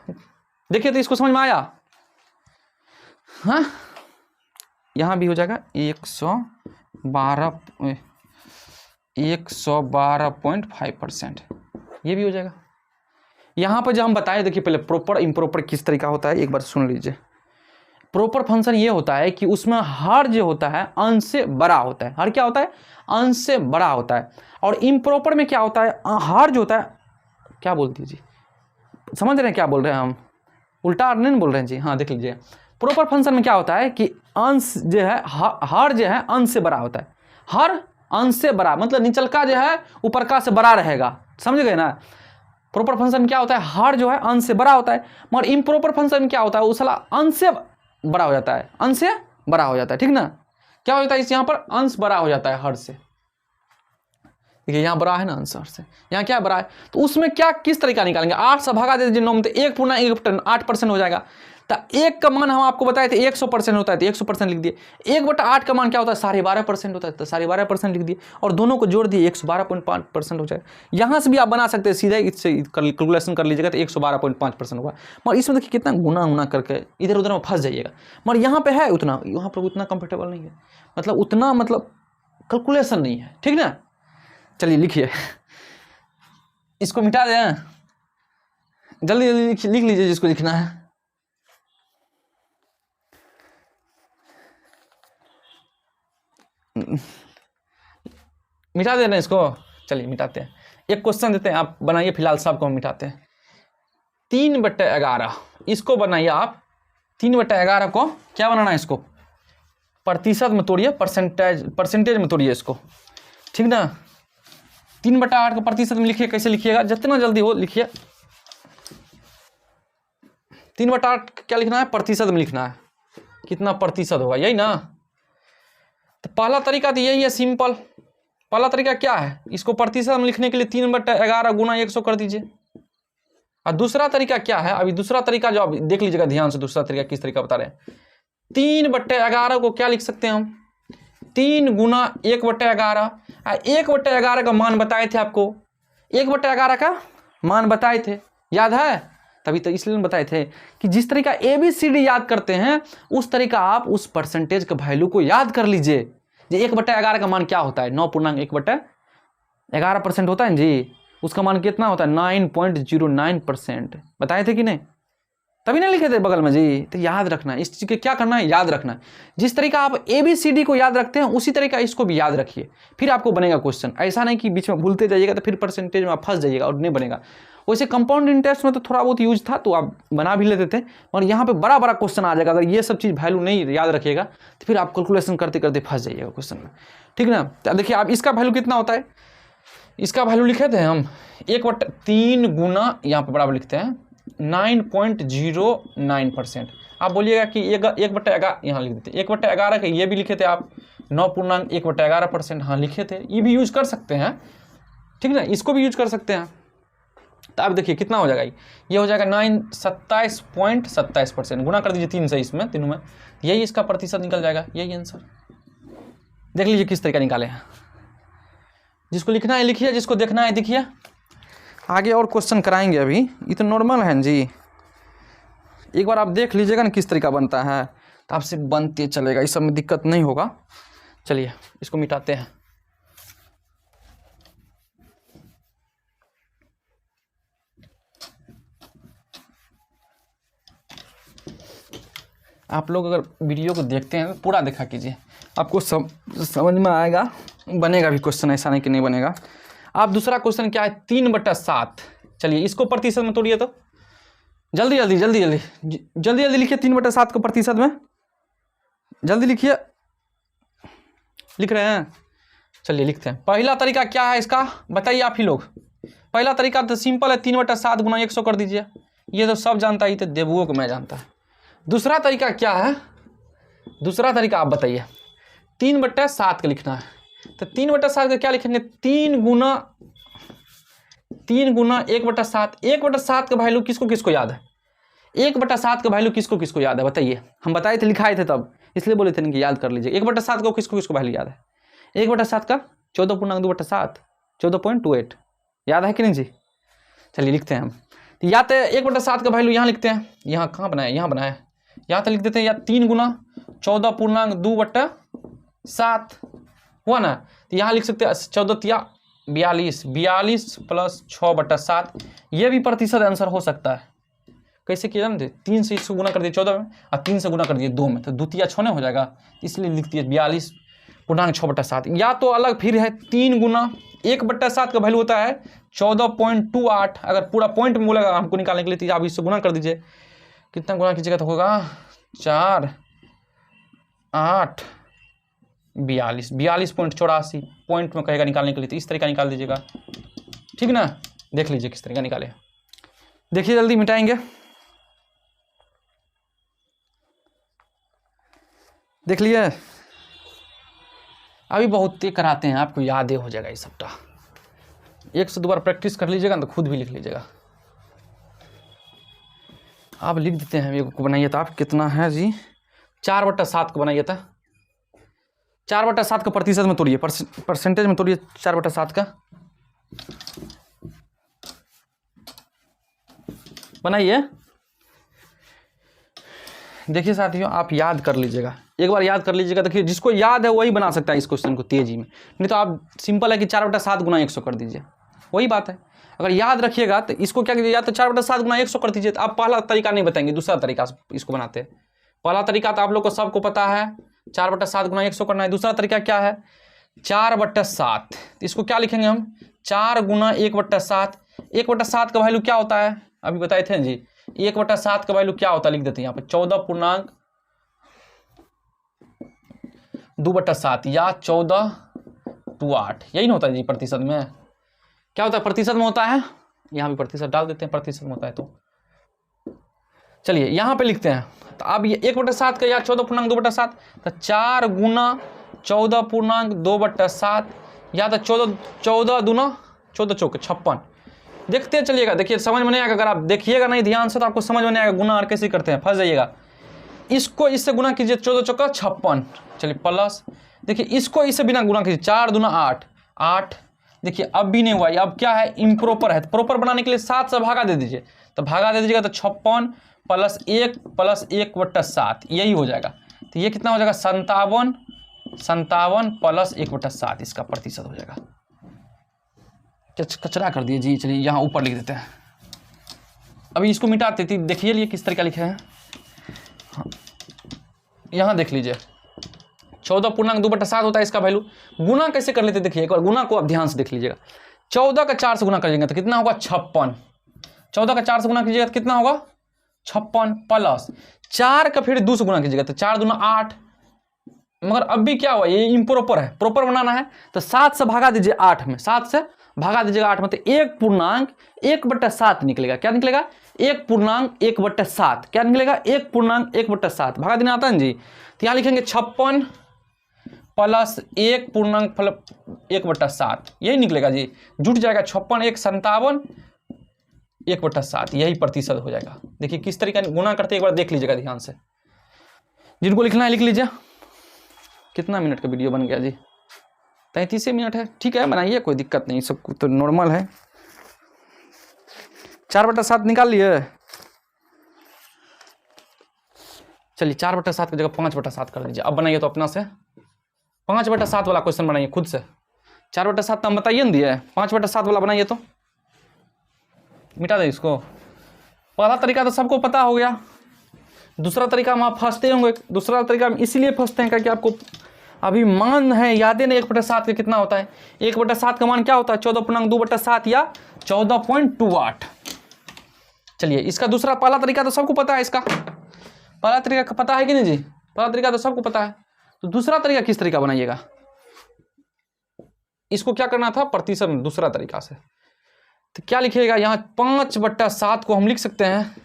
देखिए तो इसको समझ में आया, हाँ यहाँ भी हो जाएगा 112.5%, ये भी हो जाएगा। यहाँ पर जो हम बताए, देखिए पहले प्रॉपर इम्प्रॉपर किस तरीका होता है एक बार सुन लीजिए। प्रॉपर फंक्शन ये होता है कि उसमें हर जो होता है अंश से बड़ा होता है, हर क्या होता है, अंश से बड़ा होता है। और इम्प्रॉपर में क्या होता है, हर जो होता है, क्या बोलती है जी, समझ रहे हैं क्या बोल रहे हैं हम, उल्टा नहीं बोल रहे हैं जी। हाँ देख लीजिए, प्रॉपर फंक्शन में क्या होता है कि अंश जो है, हर जो है अंश से बड़ा होता है, हर अंश से बड़ा, मतलब निचल का जो है ऊपर का से बड़ा रहेगा, समझ गए ना। प्रॉपर फंक्शन में क्या होता है, हर जो है अंश से बड़ा होता है, मगर इम्प्रॉपर फंक्शन में क्या होता है, वो साला अंश से बड़ा हो जाता है, अंश से बड़ा हो जाता है, ठीक ना। क्या होता है इस यहाँ पर, अंश बड़ा हो जाता है हर से, देखिए यहाँ बड़ा है ना अंश हर से, यहाँ क्या बड़ा है, तो उसमें क्या किस तरीका निकालेंगे, 8 से भगा देते जिन में 1/8% हो जाएगा। तो 1 का मान हम आपको बताए थे 100% होता है, तो 100% लिख दिए। 1/8 का मान क्या होता है, 12.5% होता है, तो 12.5% लिख दिए, और दोनों को जोड़ दिए 112.5% हो जाएगा। यहाँ से भी आप बना सकते हैं, सीधा इससे कैलकुलेशन कर लीजिएगा तो 112.5% होगा। मगर इसमें देखिए कितना गुना करके इधर उधर में फंस जाइएगा, मगर यहाँ पे है उतना, यहाँ पर उतना कंफर्टेबल नहीं है, मतलब उतना मतलब कैलकुलेशन नहीं है, ठीक ना। चलिए लिखिए, इसको मिटा दें, जल्दी जल्दी लिख लीजिए जिसको लिखना है। मिटा देना इसको, चलिए मिटाते हैं। एक क्वेश्चन देते हैं, आप बनाइए, फिलहाल सबको हम मिटाते हैं। 3/11 इसको बनाइए आप, 3/11 को क्या बनाना है, इसको प्रतिशत में तोड़िए, परसेंटेज में तोड़िए इसको, ठीक ना। 3/8 को प्रतिशत में लिखिए, कैसे लिखिएगा, जितना जल्दी हो लिखिए। 3/8 क्या लिखना है, प्रतिशत में लिखना है, कितना प्रतिशत होगा, यही ना। तो पहला तरीका तो यही है, सिंपल। पहला तरीका क्या है, इसको प्रतिशत में लिखने के लिए 3/11 गुना 100 कर दीजिए। और दूसरा तरीका क्या है, अभी दूसरा तरीका जो आप देख लीजिएगा ध्यान से, दूसरा तरीका किस तरीका बता रहे हैं। 3/11 को क्या लिख सकते हैं हम, 3 गुना 1/11। 1/11 का मान बताए थे आपको, 1/11 का मान बताए थे, याद है, तभी तो इसलिए बताए थे कि जिस तरीका ABCD याद करते हैं उस तरीका आप उस परसेंटेज के वैल्यू को याद कर लीजिए। जी 1/11 का मान क्या होता है, 9.1/11% होता है जी, उसका मान कितना होता है, 9.09%, बताए थे कि नहीं, तभी नहीं लिखे थे बगल में जी। तो याद रखना है, इस चीज़ के क्या करना है, याद रखना है। जिस तरीका आप ABCD को याद रखते हैं उसी तरीका इसको भी याद रखिए, फिर आपको बनेगा क्वेश्चन। ऐसा नहीं कि बीच में भूलते जाइएगा तो फिर परसेंटेज में आप फंस जाइएगा और नहीं बनेगा। वैसे कंपाउंड इंटरेस्ट में तो थोड़ा बहुत यूज था तो आप बना भी लेते थे, और यहाँ पे बड़ा बड़ा क्वेश्चन आ जाएगा। अगर ये सब चीज़ वैल्यू नहीं याद रखिएगा तो फिर आप कैलकुलेशन करते करते फंस जाइएगा क्वेश्चन में, ठीक ना। तो देखिए आप इसका वैल्यू कितना होता है, इसका वैल्यू लिखे थे हम 1/3 गुना, यहाँ पर बराबर लिखते हैं 9.09%। आप बोलिएगा कि 1/11 यहाँ लिख देते, 1/11 के ये भी लिखे थे आप 9.1/11%, हाँ लिखे थे, ये भी यूज कर सकते हैं, ठीक ना, इसको भी यूज कर सकते हैं। तो आप देखिए कितना हो जाएगा, ये हो जाएगा 27.27%, गुना कर दीजिए 3 से, इसमें तीनों में, यही इसका प्रतिशत निकल जाएगा, यही आंसर। देख लीजिए किस तरीका निकाले हैं, जिसको लिखना है लिखिए, जिसको देखना है देखिए। आगे और क्वेश्चन कराएंगे, अभी ये तो नॉर्मल है जी, एक बार आप देख लीजिएगा ना किस तरीका बनता है, तो आपसे बनते चलेगा, इस सब में दिक्कत नहीं होगा। चलिए इसको मिटाते हैं। आप लोग अगर वीडियो को देखते हैं तो पूरा देखा कीजिए, आपको समझ में आएगा, बनेगा भी क्वेश्चन, ऐसा नहीं कि नहीं बनेगा। आप दूसरा क्वेश्चन क्या है, 3/7, चलिए इसको प्रतिशत में तोड़िए, तो जल्दी जल्दी जल्दी जल्दी जल्दी जल्दी लिखिए 3/7 को प्रतिशत में, जल्दी लिखिए, लिख रहे हैं, चलिए लिखते हैं। पहला तरीका क्या है इसका, बताइए आप ही लोग। पहला तरीका तो सिंपल है, 3/7 गुना 100 कर दीजिए, ये तो सब जानता ही, तो देवुओं को मैं जानता है। दूसरा तरीका क्या है, दूसरा तरीका आप बताइए। 3/7 का लिखना है, तो 3/7 का क्या लिखेंगे, 3 गुना 1/7। 1/7 का वैल्यू किसको किसको याद है, 1/7 का वैल्यू किसको किसको याद है, बताइए। हम बताए थे, लिखाए थे तब, इसलिए बोले थे कि याद कर लीजिए। 1/7 को किसको किसको वैल्यू याद है, 1/7 का 14.2/7, 14.28, याद है कि नहीं जी। चलिए लिखते हैं हम, तो या तो 1/7 का वैल्यू यहाँ लिखते हैं, यहाँ कहाँ बनाए, यहाँ बनाए, यहाँ तो लिख देते हैं, या 3 गुना 14.2/7 हुआ ना। तो यहाँ लिख सकते हैं 14 42, 42 प्लस 6/7, ये भी प्रतिशत आंसर हो सकता है। कैसे किया जानते, 3 से इसको गुना कर दिए 14 में और 3 से गुना कर दिए 2 में, तो द्वितीय 6 हो जाएगा, इसलिए लिख दिए 42.6/7। या तो अलग फिर है 3 गुना 1/7 का वैल्यू होता है 14.28। अगर पूरा पॉइंट में बोलेगा हमको निकालने के लिए तो आप इससे गुना कर दीजिए, कितना गुना कीजिएगा तो होगा 4 8 42, 42.84 पॉइंट में कहेगा निकालने के लिए, तो इस तरीका निकाल दीजिएगा, ठीक ना। देख लीजिए किस तरीका निकाले, देखिए जल्दी मिटाएंगे। देख लिए, अभी बहुत तेज कराते हैं, आपको याद हो जाएगा ये सबटा। एक से दो बार प्रैक्टिस कर लीजिएगा तो खुद भी लिख लीजिएगा। आप लिख देते हैं, को बनाइए था आप, कितना है जी 4/7 को बनाइए था। 4/7 का प्रतिशत में तोड़िए, परसेंटेज में तोड़िए 4/7 का, बनाइए। देखिए साथियों, आप याद कर लीजिएगा, एक बार याद कर लीजिएगा। देखिए जिसको याद है वही बना सकता है इस क्वेश्चन को तेजी में, नहीं तो आप सिंपल है कि 4/7 गुना 100 कर दीजिए, वही बात है। अगर याद रखिएगा तो इसको क्या कीजिए, या तो 4/7 गुना 100 कर दीजिए। तो आप पहला तरीका नहीं बताएंगे, दूसरा तरीका इसको बनाते हैं। पहला तरीका तो आप लोग को सबको पता है, 4/7 गुना 100 करना है। दूसरा तरीका क्या है, 4/7, इसको क्या लिखेंगे हम, 4 गुना 1/7। 1/7 का वैल्यू क्या होता है, अभी बताए थे जी। 1/7 का वैल्यू क्या होता है, लिख देते हैं यहाँ पे 14.2/7 या 14/8, यही ना होता है जी प्रतिशत में। क्या होता है प्रतिशत में होता है, यहाँ भी प्रतिशत डाल देते हैं, प्रतिशत में होता है। तो चलिए यहाँ पे लिखते हैं, तो अब ये 1/7 का या 14.2/7, तो 4 गुना 14.2/7 या तो 14 दूना 14 चौके 56। देखते चलिएगा, देखिए समझ में नहीं आएगा, अगर आप देखिएगा नहीं ध्यान से तो आपको समझ में नहीं आएगा गुना और कैसे करते हैं, फंस जाइएगा। इसको इससे गुना कीजिए 14 चौका 56, चलिए प्लस, देखिए इसको इससे बिना गुना कीजिए 4 दूना 8 8। देखिए अब भी नहीं हुआ, अब क्या है इम्प्रॉपर है, प्रॉपर बनाने के लिए 7 से भागा दे दीजिए, तो भागा दे दीजिएगा तो 56 प्लस 1/7 यही हो जाएगा। तो ये कितना हो जाएगा 57 प्लस 1/7, इसका प्रतिशत हो जाएगा। कचरा कर दिए जी, चलिए यहाँ ऊपर लिख देते हैं। अभी इसको मिटाते थे, देखिए लिए किस तरीका लिखे हैं, यहाँ देख लीजिए 14.2/7 होता है इसका वैल्यू। गुना कैसे कर लेते देखिए, एक बार गुना को आप ध्यान से देख लीजिएगा। 14 का 4 से गुना करिएगा तो कितना होगा 56। 14 का 4 से गुना कीजिएगा तो कितना होगा 56 प्लस 4 का फिर 2 से गुना कीजिएगा तो 4 दूना 8। मगर अब भी क्या हुआ, ये इम्प्रॉपर है, प्रॉपर बनाना है तो 7 से भागा दीजिए 8 में, 7 से भागा दीजिएगा 8 में, तो 1.1/7 निकलेगा। क्या निकलेगा 1.1/7, क्या निकलेगा 1.1/7, भागा देना आता है जी। तो यहाँ लिखेंगे 56 प्लस 1.1/7, यही निकलेगा जी, जुट जाएगा 56 1 57 1/7, यही प्रतिशत हो जाएगा। देखिए किस तरीके गुना करते एक बार देख लीजिएगा ध्यान से, जिनको लिखना है लिख लीजिए। कितना मिनट का वीडियो बन गया जी, 33 मिनट है, ठीक है बनाइए, कोई दिक्कत नहीं, सब तो नॉर्मल है। 4/7 निकाल लिए, चलिए 4/7 की जगह 5/7 कर दीजिए। अब बनाइए तो अपना से 5/7 वाला क्वेश्चन बनाइए खुद से। 4/7 तो हम बताइए ना दिए, 5/7 वाला बनाइए तो मिटा दे इसको। पहला तरीका तो सबको पता हो गया, दूसरा तरीका हम आप फंसते होंगे। दूसरा तरीका हम इसीलिए फंसते हैं क्योंकि आपको अभी मान है याद है ना 1/7 का कितना होता है। 1/7 का मान क्या होता है 14.2/7 या 14.28। चलिए इसका दूसरा, पहला तरीका तो सबको पता है, इसका पहला तरीका पता है कि नहीं जी, पहला तरीका तो सबको पता है। तो दूसरा तरीका किस तरीका बनाइएगा, इसको क्या करना था प्रतिशत में दूसरा तरीका से। तो क्या लिखिएगा यहाँ 5/7 को हम लिख सकते हैं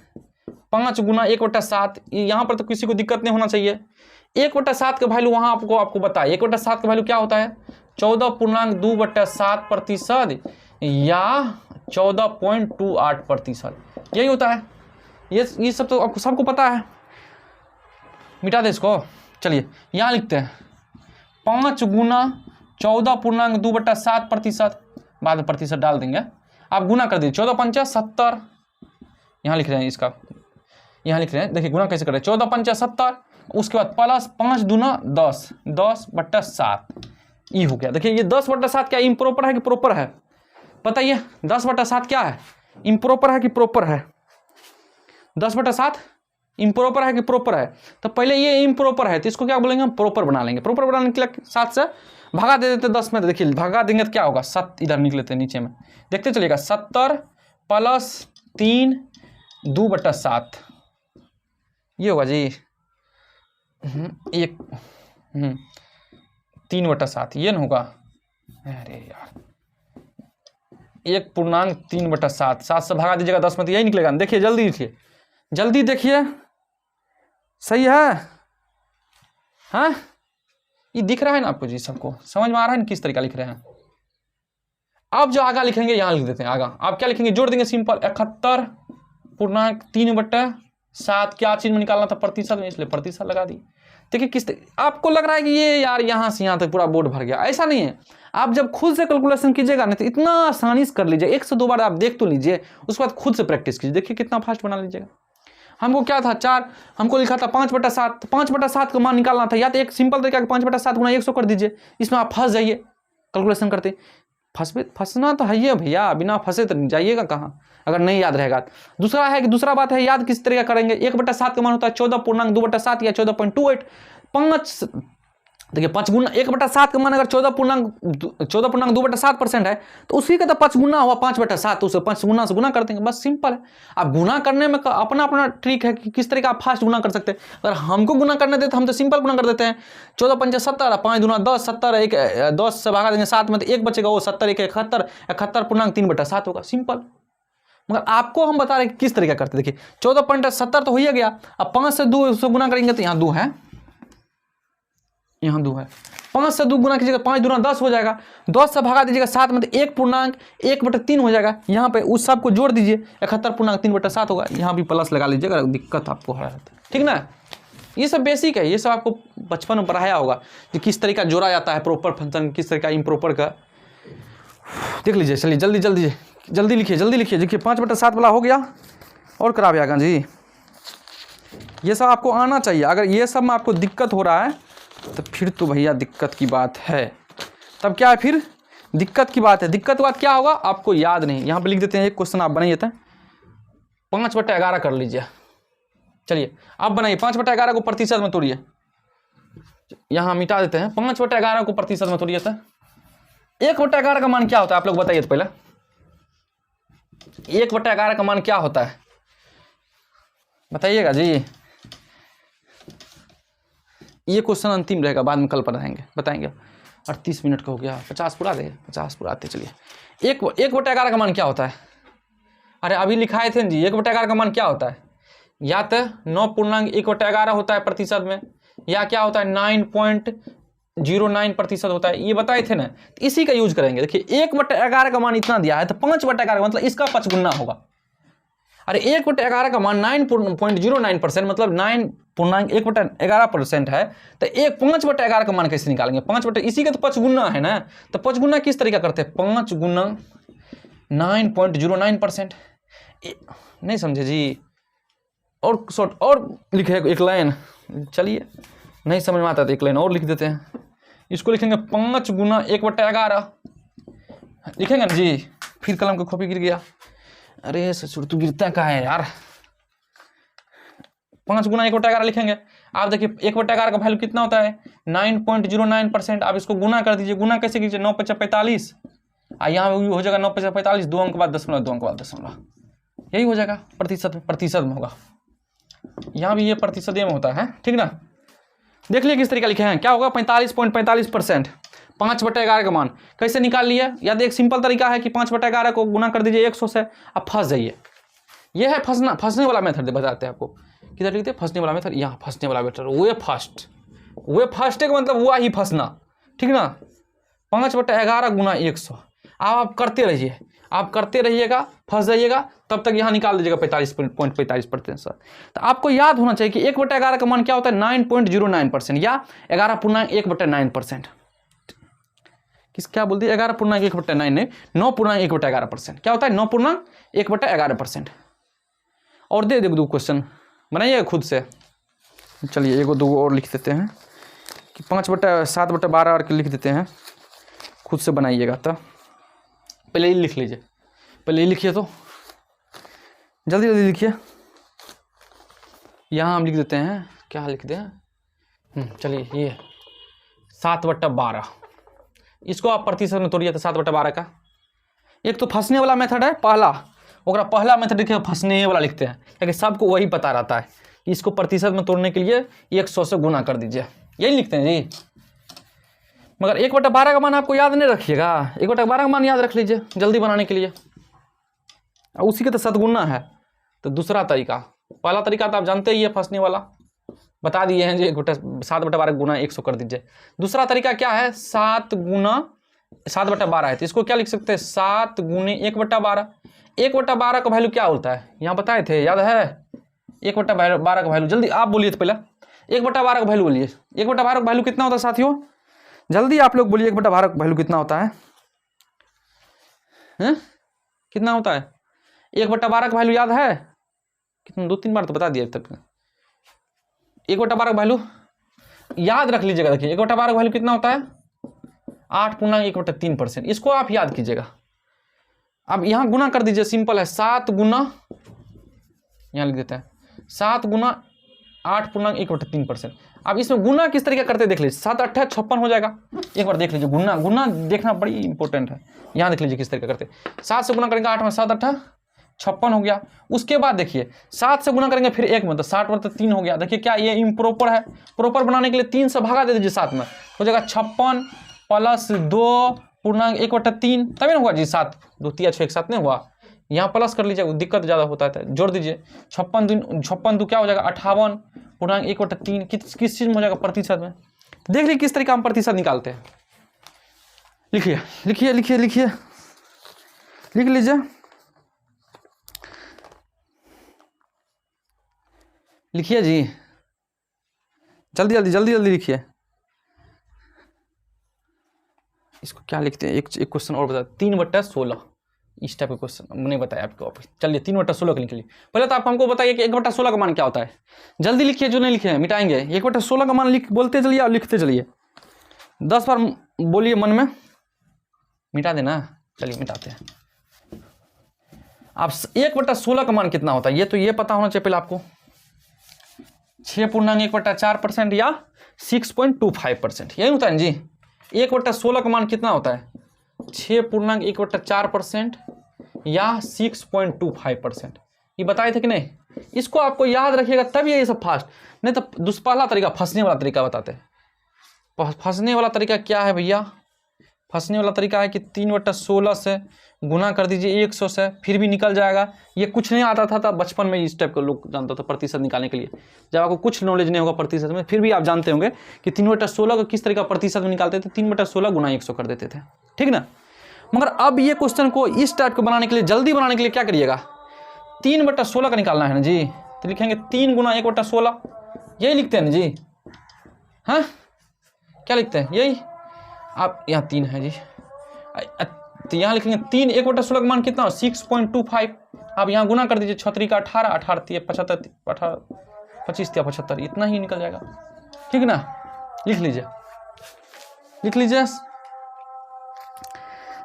5 गुना 1/7। यहाँ पर तो किसी को दिक्कत नहीं होना चाहिए। 1/7 का वैल्यू वहाँ आपको बताए, 1/7 का वैल्यू क्या होता है 14.2/7 प्रतिशत या 14.28 प्रतिशत, यही होता है। ये सब तो आपको सबको पता है, मिटा दे इसको। चलिए यहाँ लिखते हैं 5 गुना 14.2/7 प्रतिशत, बाद में प्रतिशत डाल देंगे, आप गुना कर दीजिए 14×5 = 70। यहाँ लिख रहे हैं इसका, यहाँ लिख रहे हैं, देखिए गुना कैसे कर रहे हैं 14×5 = 70 उसके बाद प्लस 5 दूना 10, 10/7 ये हो गया। देखिए ये 10/7 क्या इम्प्रॉपर है कि प्रॉपर है? बताइए 10/7 क्या है, इम्प्रॉपर है कि प्रॉपर है? 10/7 इम्प्रॉपर है कि प्रॉपर है? तो पहले ये इम्प्रॉपर है तो इसको क्या बोलेंगे हम, प्रॉपर बना लेंगे। प्रॉपर बनाने के लिए 7 से भगा दे देते 10 में, तो देखिए भगा देंगे तो क्या होगा, 7 इधर निकलेते नीचे में, देखते चलिएगा 70 + 3 2/7 ये होगा जी, 3/7 ये न होगा। अरे यार 1.3/7, 7 से भगा दीजिएगा 10 में तो यही निकलेगा। देखिए जल्दी लिखिए, जल्दी देखिए, सही है? हाँ ये दिख रहा है ना आपको जी, सबको समझ में आ रहा है ना किस तरीका लिख रहे हैं? अब जो आगा लिखेंगे यहाँ लिख देते हैं आगा। आप क्या लिखेंगे, जोड़ देंगे सिंपल, 71.3/7 क्या चीज में निकालना था, प्रतिशत में, इसलिए प्रतिशत लगा दी। देखिए किस आपको लग रहा है कि ये यार यहाँ से यहाँ तक पूरा बोर्ड भर गया, ऐसा नहीं है। आप जब खुद से कैलकुलेशन कीजिएगा ना तो इतना आसानी से कर लीजिए, 1 से 2 बार आप देख तो लीजिए, उसके बाद खुद से प्रैक्टिस कीजिए, देखिए कितना फास्ट बना लीजिएगा। हमको क्या था 4, हमको लिखा था 5/7, तो 5/7 का मान निकालना था, या तो एक सिंपल तरीका 5/7 गुना 100 कर दीजिए, इसमें आप फंस जाइए कैलकुलेशन करते। फंसना तो है ही भैया, बिना फंसे तो जाइएगा कहाँ अगर नहीं याद रहेगा। दूसरा है कि दूसरा बात है याद किस तरीका करेंगे, 1/7 का मान होता है 14.2/7 या 14.28, 5 देखिए 5 गुना 1/7 का मान अगर 14.2/7% है तो उसी का तो 5 गुना हुआ 5/7, तो उसे 5 गुना से गुना कर देंगे, बस सिंपल है। अब गुना करने में अपना अपना ट्रिक है कि किस तरीके आप फास्ट गुना कर सकते हैं। अगर हमको गुना करने देते हम तो सिंपल गुना कर देते हैं, 14×5 = 70, 5 दूना 10, 70 1 10 से भगा देंगे 7 में तो 1 बचेगा, वो 70 1 71, 71.3/7 होगा, सिंपल। मगर आपको हम बता रहे हैं कि किस तरीका करते। देखिए 14.70 तो हो ही गया, अब 5 से 2 से गुना करेंगे तो यहाँ 2 है, यहाँ 2 है, 5 से 2 गुना कीजिएगा 5 दूना 10 हो जाएगा, 10 से भगा दीजिएगा 7 में तो 1.1/3 हो जाएगा, यहाँ पे उस सब को जोड़ दीजिए 71.3/7 होगा, यहाँ भी प्लस लगा लीजिएगा, दिक्कत आपको है, ठीक ना। ये सब बेसिक है, ये सब आपको बचपन में पढ़ाया होगा कि किस तरीका जोड़ा जाता है प्रॉपर फंक्शन, किस तरीका इम्प्रॉपर का, देख लीजिए। चलिए जल्दी जल्दी जल्दी लिखिए, जल्दी लिखिए। देखिए 5/7 वाला हो गया, और करा आगा जी, ये सब आपको आना चाहिए। अगर ये सब में आपको दिक्कत हो रहा है तो फिर तो भैया दिक्कत की बात है, तब क्या है, फिर दिक्कत की बात है। दिक्कत की बात क्या होगा, आपको याद नहीं। यहाँ पे लिख देते हैं, एक क्वेश्चन आप बनाइए था, 5/11 कर लीजिए। चलिए आप बनाइए, 5/11 को प्रतिशत में तोड़िए, यहाँ मिटा देते हैं, 5/11 को प्रतिशत में तोड़िए था। 1/11 का मान क्या होता है आप लोग बताइए तो पहले, 1/11 का मान क्या होता है बताइएगा जी। ये क्वेश्चन अंतिम रहेगा, बाद में कल पढ़ाएंगे, बताएंगे। 38 मिनट का हो गया, 50 पूरा दे, 50 पूरा आते। चलिए 1/11 का मान क्या होता है, अरे अभी लिखाए थे जी, 1/11 का मान क्या होता है, या तो 9.1/11 होता है प्रतिशत में, या क्या होता है 9.09% होता है, ये बताए थे ना, इसी का यूज करेंगे। देखिए 1/11 का मान इतना दिया है तो 5/11 का मतलब इसका 5 गुना होगा। अरे 1/11 का मान 9.09% मतलब 9.1/11% है, तो 5/11 का मान कैसे निकालेंगे, 5 इसी का तो 5 गुना है ना, तो 5 गुना किस तरीका करते हैं, 5 गुना 9.09%, नहीं समझे जी। और शॉर्ट और लिखे एक लाइन, चलिए नहीं समझ में आता तो एक लाइन और लिख देते हैं, इसको लिखेंगे 5 गुना 1/11 लिखेंगे ना जी, फिर कलम का कॉपी गिर गया, अरे ससुर तू गिरता कहाँ है यार। 5 गुना 1/11 लिखेंगे, आप देखिए 1/11 का वैल्यू कितना होता है 9.09%। आप इसको गुना कर दीजिए, गुना कैसे कीजिए 9×5 = 45, यहाँ हो जाएगा 9×5 = 2 अंक बाद दशमलव, 2 अंक बाद दशमलव, यही हो जाएगा प्रतिशत में होगा। यहाँ भी ये प्रतिशत में होता है, ठीक ना। देख लिए किस तरीका लिखे हैं, क्या होगा 45.45%। 5/11 का मान कैसे निकाल लिए, या एक सिंपल तरीका है कि 5/11 को गुना कर दीजिए 100 से, आप फंस जाइए। ये है फंसने वाला मेथड, बताते हैं आपको किधर लिखते हैं, फंसने वाला मेथड, यहाँ फंसने वाला मेथड, वे फर्स्ट का मतलब हुआ ही फंसना, ठीक ना। 5/11 गुना 100 आप करते रहिए, आप करते रहिएगा, फंस जाइएगा, तब तक यहाँ निकाल दीजिएगा 45.45%। तो आपको याद होना चाहिए कि 1/11 का मान क्या होता है 9.09% या 11.1/9%। किस क्या बोलती है 11.1/9 नहीं, 9.1/11%। क्या होता है 9.1/11%। और दे दो क्वेश्चन बनाइए खुद से, चलिए एगो दो और लिख देते हैं कि 5/7/12 और लिख देते हैं, खुद से बनाइएगा। तो पहले ये लिख लीजिए, पहले ये लिखिए, तो जल्दी जल्दी लिखिए। यहाँ हम लिख देते हैं, क्या लिख दें, चलिए ये 7/12, इसको आप प्रतिशत में तोड़िए। तो 7/12 का एक तो फंसने वाला मेथड है पहला, ओकरा पहला मेथड लिखे फंसने वाला लिखते हैं, क्योंकि सबको वही पता रहता है कि इसको प्रतिशत में तोड़ने के लिए 100 से गुना कर दीजिए, यही लिखते हैं जी। मगर 1/12 का मान आपको याद नहीं रखिएगा, 1/12 का मान याद रख लीजिए जल्दी बनाने के लिए, उसी के तो सदगुना है। तो दूसरा तरीका, पहला तरीका तो आप जानते ही है फंसने वाला, बता दिए हैं जी, 7/12 गुना 100 कर दीजिए। दूसरा तरीका क्या है, 7 गुना 7/12 है, तो इसको क्या लिख सकते हैं, 7 गुने 1/12। 1/12 का वैल्यू क्या होता है, यहाँ बताए थे, याद है? 1/12 का वैल्यू जल्दी आप बोलिए, तो पहले 1/12 का वैल्यू बोलिए। 1/12 का वैल्यू कितना होता है साथियों, जल्दी आप लोग बोलिए 1/12 का वैल्यू कितना होता है? कितना होता है 1/12 का वैल्यू, याद है कितना? 2-3 बार तो बता दिया तक। 1/12 का वैल्यू याद रख लीजिएगा। देखिए 1/12 का वैल्यू कितना होता है, 8/1/3%। इसको आप याद कीजिएगा। अब यहाँ गुना कर दीजिए, सिंपल है, 7 गुना, यहाँ लिख देते हैं 7 गुना 8/1/3%। अब इसमें गुना किस तरीके करते देख लीजिए, 7 8 56 हो जाएगा। एक बार देख लीजिए, गुना गुना देखना बड़ी इंपॉर्टेंट है। यहाँ देख लीजिए किस तरीके करते, 7 से गुना करेंगे 8 में, 7 8 56 हो गया। उसके बाद देखिए 7 से गुना करेंगे फिर 1 में, तो 60/3 हो गया। देखिए क्या ये इम्प्रॉपर है, प्रॉपर बनाने के लिए 3 से भागा दे दीजिए 7 में, हो जाएगा 56 + 2/1/3, तभी ना होगा जी 7 2 3 6 1 7 नहीं हुआ। यहाँ प्लस कर लीजिए, दिक्कत ज़्यादा होता है, जोड़ दीजिए। 56 2 क्या हो जाएगा, 58/1/3। किस चीज़ में हो जाएगा, प्रतिशत में। देख लीजिए किस तरीके हम प्रतिशत निकालते हैं। लिखिए लिखिए लिखिए लिखिए, लिख लीजिए, लिखिए जी, जल्दी जल्दी जल्दी जल्दी लिखिए। इसको क्या लिखते हैं, एक क्वेश्चन और बता, 3/16 इस टाइप का क्वेश्चन नहीं बताया आपको। चलिए 3/16 के लिए पहले तो आप हमको बताइए कि 1/16 का मान क्या होता है। जल्दी लिखिए, जो नहीं लिखे हैं मिटाएंगे। 1/16 का मान बोलते चलिए और लिखते चलिए, 10 बार बोलिए मन में, मिटा देना। चलिए मिटाते हैं। आप 1/16 का मान कितना होता है, ये तो ये पता होना चाहिए पहले आपको। 6.1/4% या 6.25%, यही होता है जी। 1/16 का मान कितना होता है, 6.1/4% या 6.25%, ये बताए थे कि नहीं। इसको आपको याद रखिएगा तब ये सब फास्ट, नहीं तो पहला तरीका फंसने वाला तरीका बताते हैं। फंसने वाला तरीका क्या है भैया, फंसने वाला तरीका है कि 3/16 से गुना कर दीजिए 100 से, फिर भी निकल जाएगा। ये कुछ नहीं आता था बचपन में, इस टाइप का लोग जानता था प्रतिशत निकालने के लिए। जब आपको कुछ नॉलेज नहीं होगा प्रतिशत में, फिर भी आप जानते होंगे कि 3/16 को किस तरीका प्रतिशत में निकालते थे, 3/16 गुना 100 कर देते थे, ठीक ना। मगर अब ये क्वेश्चन को इस टाइप को बनाने के लिए, जल्दी बनाने के लिए क्या करिएगा, 3/16 का निकालना है ना जी, तो लिखेंगे 3 गुना 1/16, यही लिखते हैं ना जी। हाँ क्या लिखते हैं, यही। आप यहाँ 3 है जी, तो यहाँ लिखेंगे 3 1/16 का मान कितना, 6.25। आप यहाँ गुना कर दीजिए, 6 का 18, 18 75, 18 25 75, इतना ही निकल जाएगा, ठीक ना। लिख लीजिए, लिख लीजिए,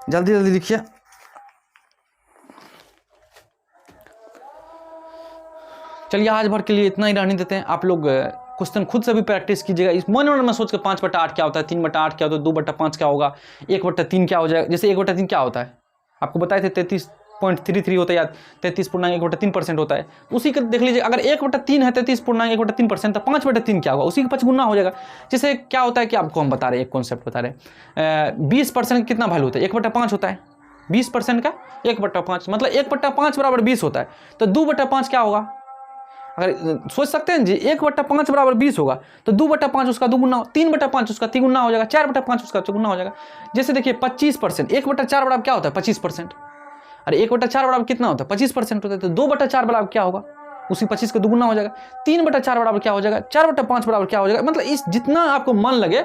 जल्दी जल्दी लिखिए। चलिए आज भर के लिए इतना ही रहने देते हैं। आप लोग क्वेश्चन खुद से भी प्रैक्टिस कीजिएगा, इस मन में सोच के 5/8 क्या होता है, 3/8 क्या होता है, 2/5 क्या होगा, 1/3 क्या हो जाएगा। जैसे 1/3 क्या होता है, आपको बताए थे 33.33 होता है, या 33.1/3% होता है। उसी का देख लीजिए, अगर 1/3 है 33.1/3%, तो 5/3 क्या होगा, उसी का 5 गुना हो जाएगा। जैसे क्या होता है कि आपको हम बता रहे हैं, एक कॉन्सेप्ट बता रहे हैं, 20% कितना वैल्यू होता है, 1/5 होता है। 20% का 1/5 मतलब 1/5 बराबर 20 होता है, तो 2/5 क्या होगा। अगर सोच सकते हैं जी, 1/5 बराबर 20 होगा, तो 2/5 उसका 2 गुना, 3/5 उसका 3 गुना हो जाएगा, 4/5 उसका 4 गुना हो जाएगा। जैसे देखिए 25%, 1/4 बराबर क्या होता है, 25%। अरे 1/4 बराबर कितना होता है, 25% होता है, तो 2/4 बराबर क्या होगा, उसी 25 का दुगुना हो जाएगा। 3/4 बराबर क्या हो जाएगा, 4/5 बराबर क्या हो जाएगा। मतलब इस जितना आपको मन लगे,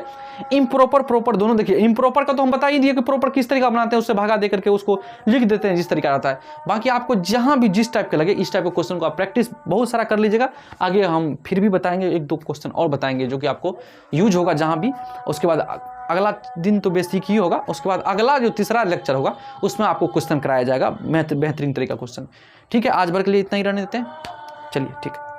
इम्प्रॉपर प्रॉपर दोनों देखिए। इम्प्रॉपर का तो हम बता ही दिए कि प्रॉपर किस तरीका बनाते हैं, उससे भागा दे करके उसको लिख देते हैं जिस तरीका आता है। बाकी आपको जहां भी जिस टाइप के लगे इस टाइप के क्वेश्चन को आप प्रैक्टिस बहुत सारा कर लीजिएगा। आगे हम फिर भी बताएंगे, 1-2 क्वेश्चन और बताएंगे जो कि आपको यूज होगा जहां भी। उसके बाद अगला दिन तो बेसिक ही होगा, उसके बाद अगला जो तीसरा लेक्चर होगा उसमें आपको क्वेश्चन कराया जाएगा बेहतरीन तरीका क्वेश्चन। ठीक है, आज भर के लिए इतना ही रहने देते हैं। चलिए ठीक है।